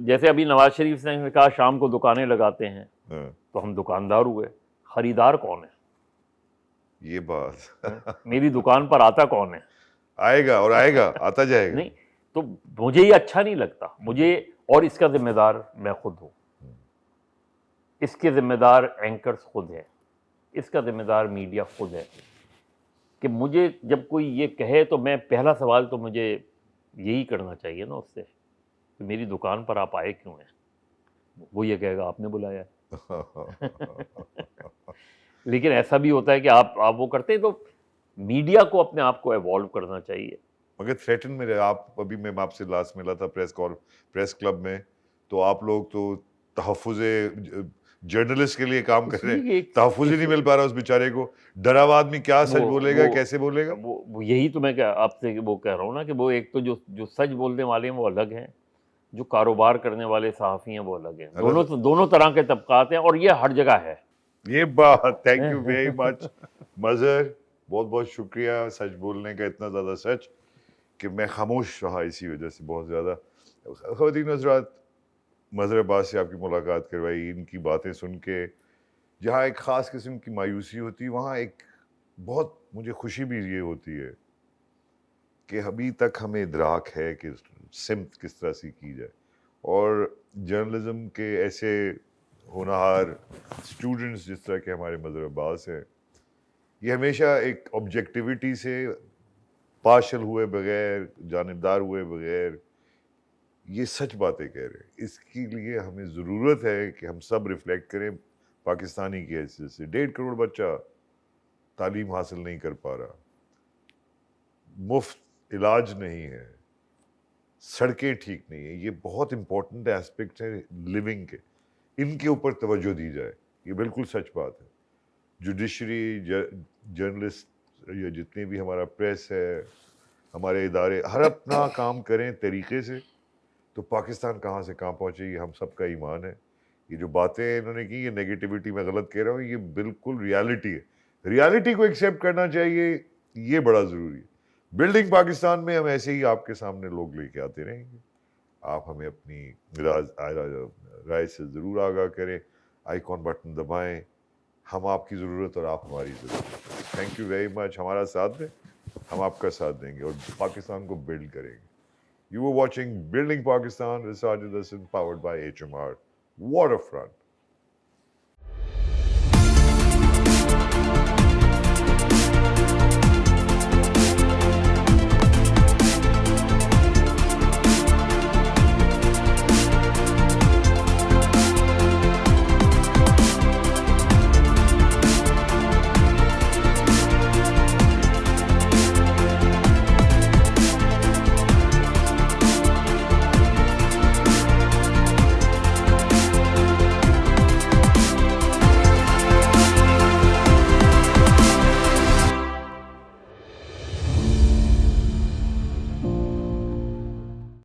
جیسے ابھی نواز شریف نے کہا شام کو دکانیں لگاتے ہیں تو ہم دکاندار ہوئے. خریدار کون ہے؟ یہ بات میری دکان پر آتا کون ہے؟ آئے گا اور آئے گا، آتا جائے گا. نہیں تو مجھے یہ اچھا نہیں لگتا مجھے. اور اس کا ذمہ دار میں خود ہوں، اس کے ذمہ دار اینکرز خود ہیں، اس کا ذمہ دار میڈیا خود ہے. کہ مجھے جب کوئی یہ کہے تو میں پہلا سوال تو مجھے یہی کرنا چاہیے نا اس سے کہ میری دکان پر آپ آئے کیوں ہیں؟ وہ یہ کہے گا آپ نے بلایا ہے. لیکن ایسا بھی ہوتا ہے کہ آپ وہ کرتے ہیں. تو میڈیا کو اپنے آپ کو ایوالو کرنا چاہیے. مگر تھریٹن میں آپ ابھی میں آپ سے لاسٹ ملا تھا پریس کلب میں، تو آپ لوگ تو تحفظ جرنلسٹ کے لیے کام کر رہے ہیں. تحفظ ہی نہیں مل پا رہا اس بیچارے کو. ڈرا ہوا آدمی کیا سچ بولے گا، کیسے بولے گا؟ وہ یہی تو میں آپ سے وہ کہہ رہا ہوں نا کہ وہ ایک تو جو سچ بولنے والے ہیں وہ الگ ہیں، جو کاروبار کرنے والے صحافی ہیں وہ الگ ہیں. دونوں طرح کے طبقات ہیں اور یہ ہر جگہ ہے. یہ بات تھینک یو ویری مچ مظہر, بہت بہت شکریہ سچ بولنے کا, اتنا زیادہ سچ کہ میں خاموش رہا اسی وجہ سے بہت زیادہ. خواتین حضرات, مظہر عباس سے آپ کی ملاقات کروائی, ان کی باتیں سن کے جہاں ایک خاص قسم کی مایوسی ہوتی ہے وہاں ایک بہت مجھے خوشی بھی یہ ہوتی ہے کہ ابھی تک ہمیں ادراک ہے کہ سمت کس طرح سے کی جائے, اور جرنلزم کے ایسے ہونہار اسٹوڈنٹس جس طرح کے ہمارے مظہر عباس ہیں, یہ ہمیشہ ایک آبجیکٹیوٹی سے پارشل ہوئے بغیر, جانبدار ہوئے بغیر یہ سچ باتیں کہہ رہے ہیں. اس کے لیے ہمیں ضرورت ہے کہ ہم سب ریفلیکٹ کریں پاکستانی کی حیثیت سے. 1.5 کروڑ بچہ تعلیم حاصل نہیں کر پا رہا, مفت علاج نہیں ہے, سڑکیں ٹھیک نہیں ہیں. یہ بہت امپورٹنٹ ایسپیکٹ ہیں لیونگ کے, ان کے اوپر توجہ دی جائے. یہ بالکل سچ بات ہے. جوڈیشری, جرنلسٹ یا جتنے بھی ہمارا پریس ہے, ہمارے ادارے ہر اپنا کام کریں طریقے سے تو پاکستان کہاں سے کہاں پہنچے, یہ ہم سب کا ایمان ہے. یہ جو باتیں انہوں نے کی, یہ نیگیٹیوٹی میں غلط کہہ رہا ہوں, یہ بالکل ریالٹی ہے. ریالٹی کو ایکسیپٹ کرنا چاہیے, یہ بڑا ضروری ہے. بلڈنگ پاکستان میں ہم ایسے ہی آپ کے سامنے لوگ لے کے آتے رہیں گے. آپ ہمیں اپنی رائے سے ضرور آگاہ کریں, آئیکن بٹن دبائیں. ہم آپ کی ضرورت اور آپ ہماری ضرورت. Thank you very much. ہمارا ساتھ دیں, ہم آپ کا ساتھ دیں گے اور پاکستان کو بلڈ کریں گے. You were watching Building Pakistan with Sajid Hassan, powered by HMR Waterfront.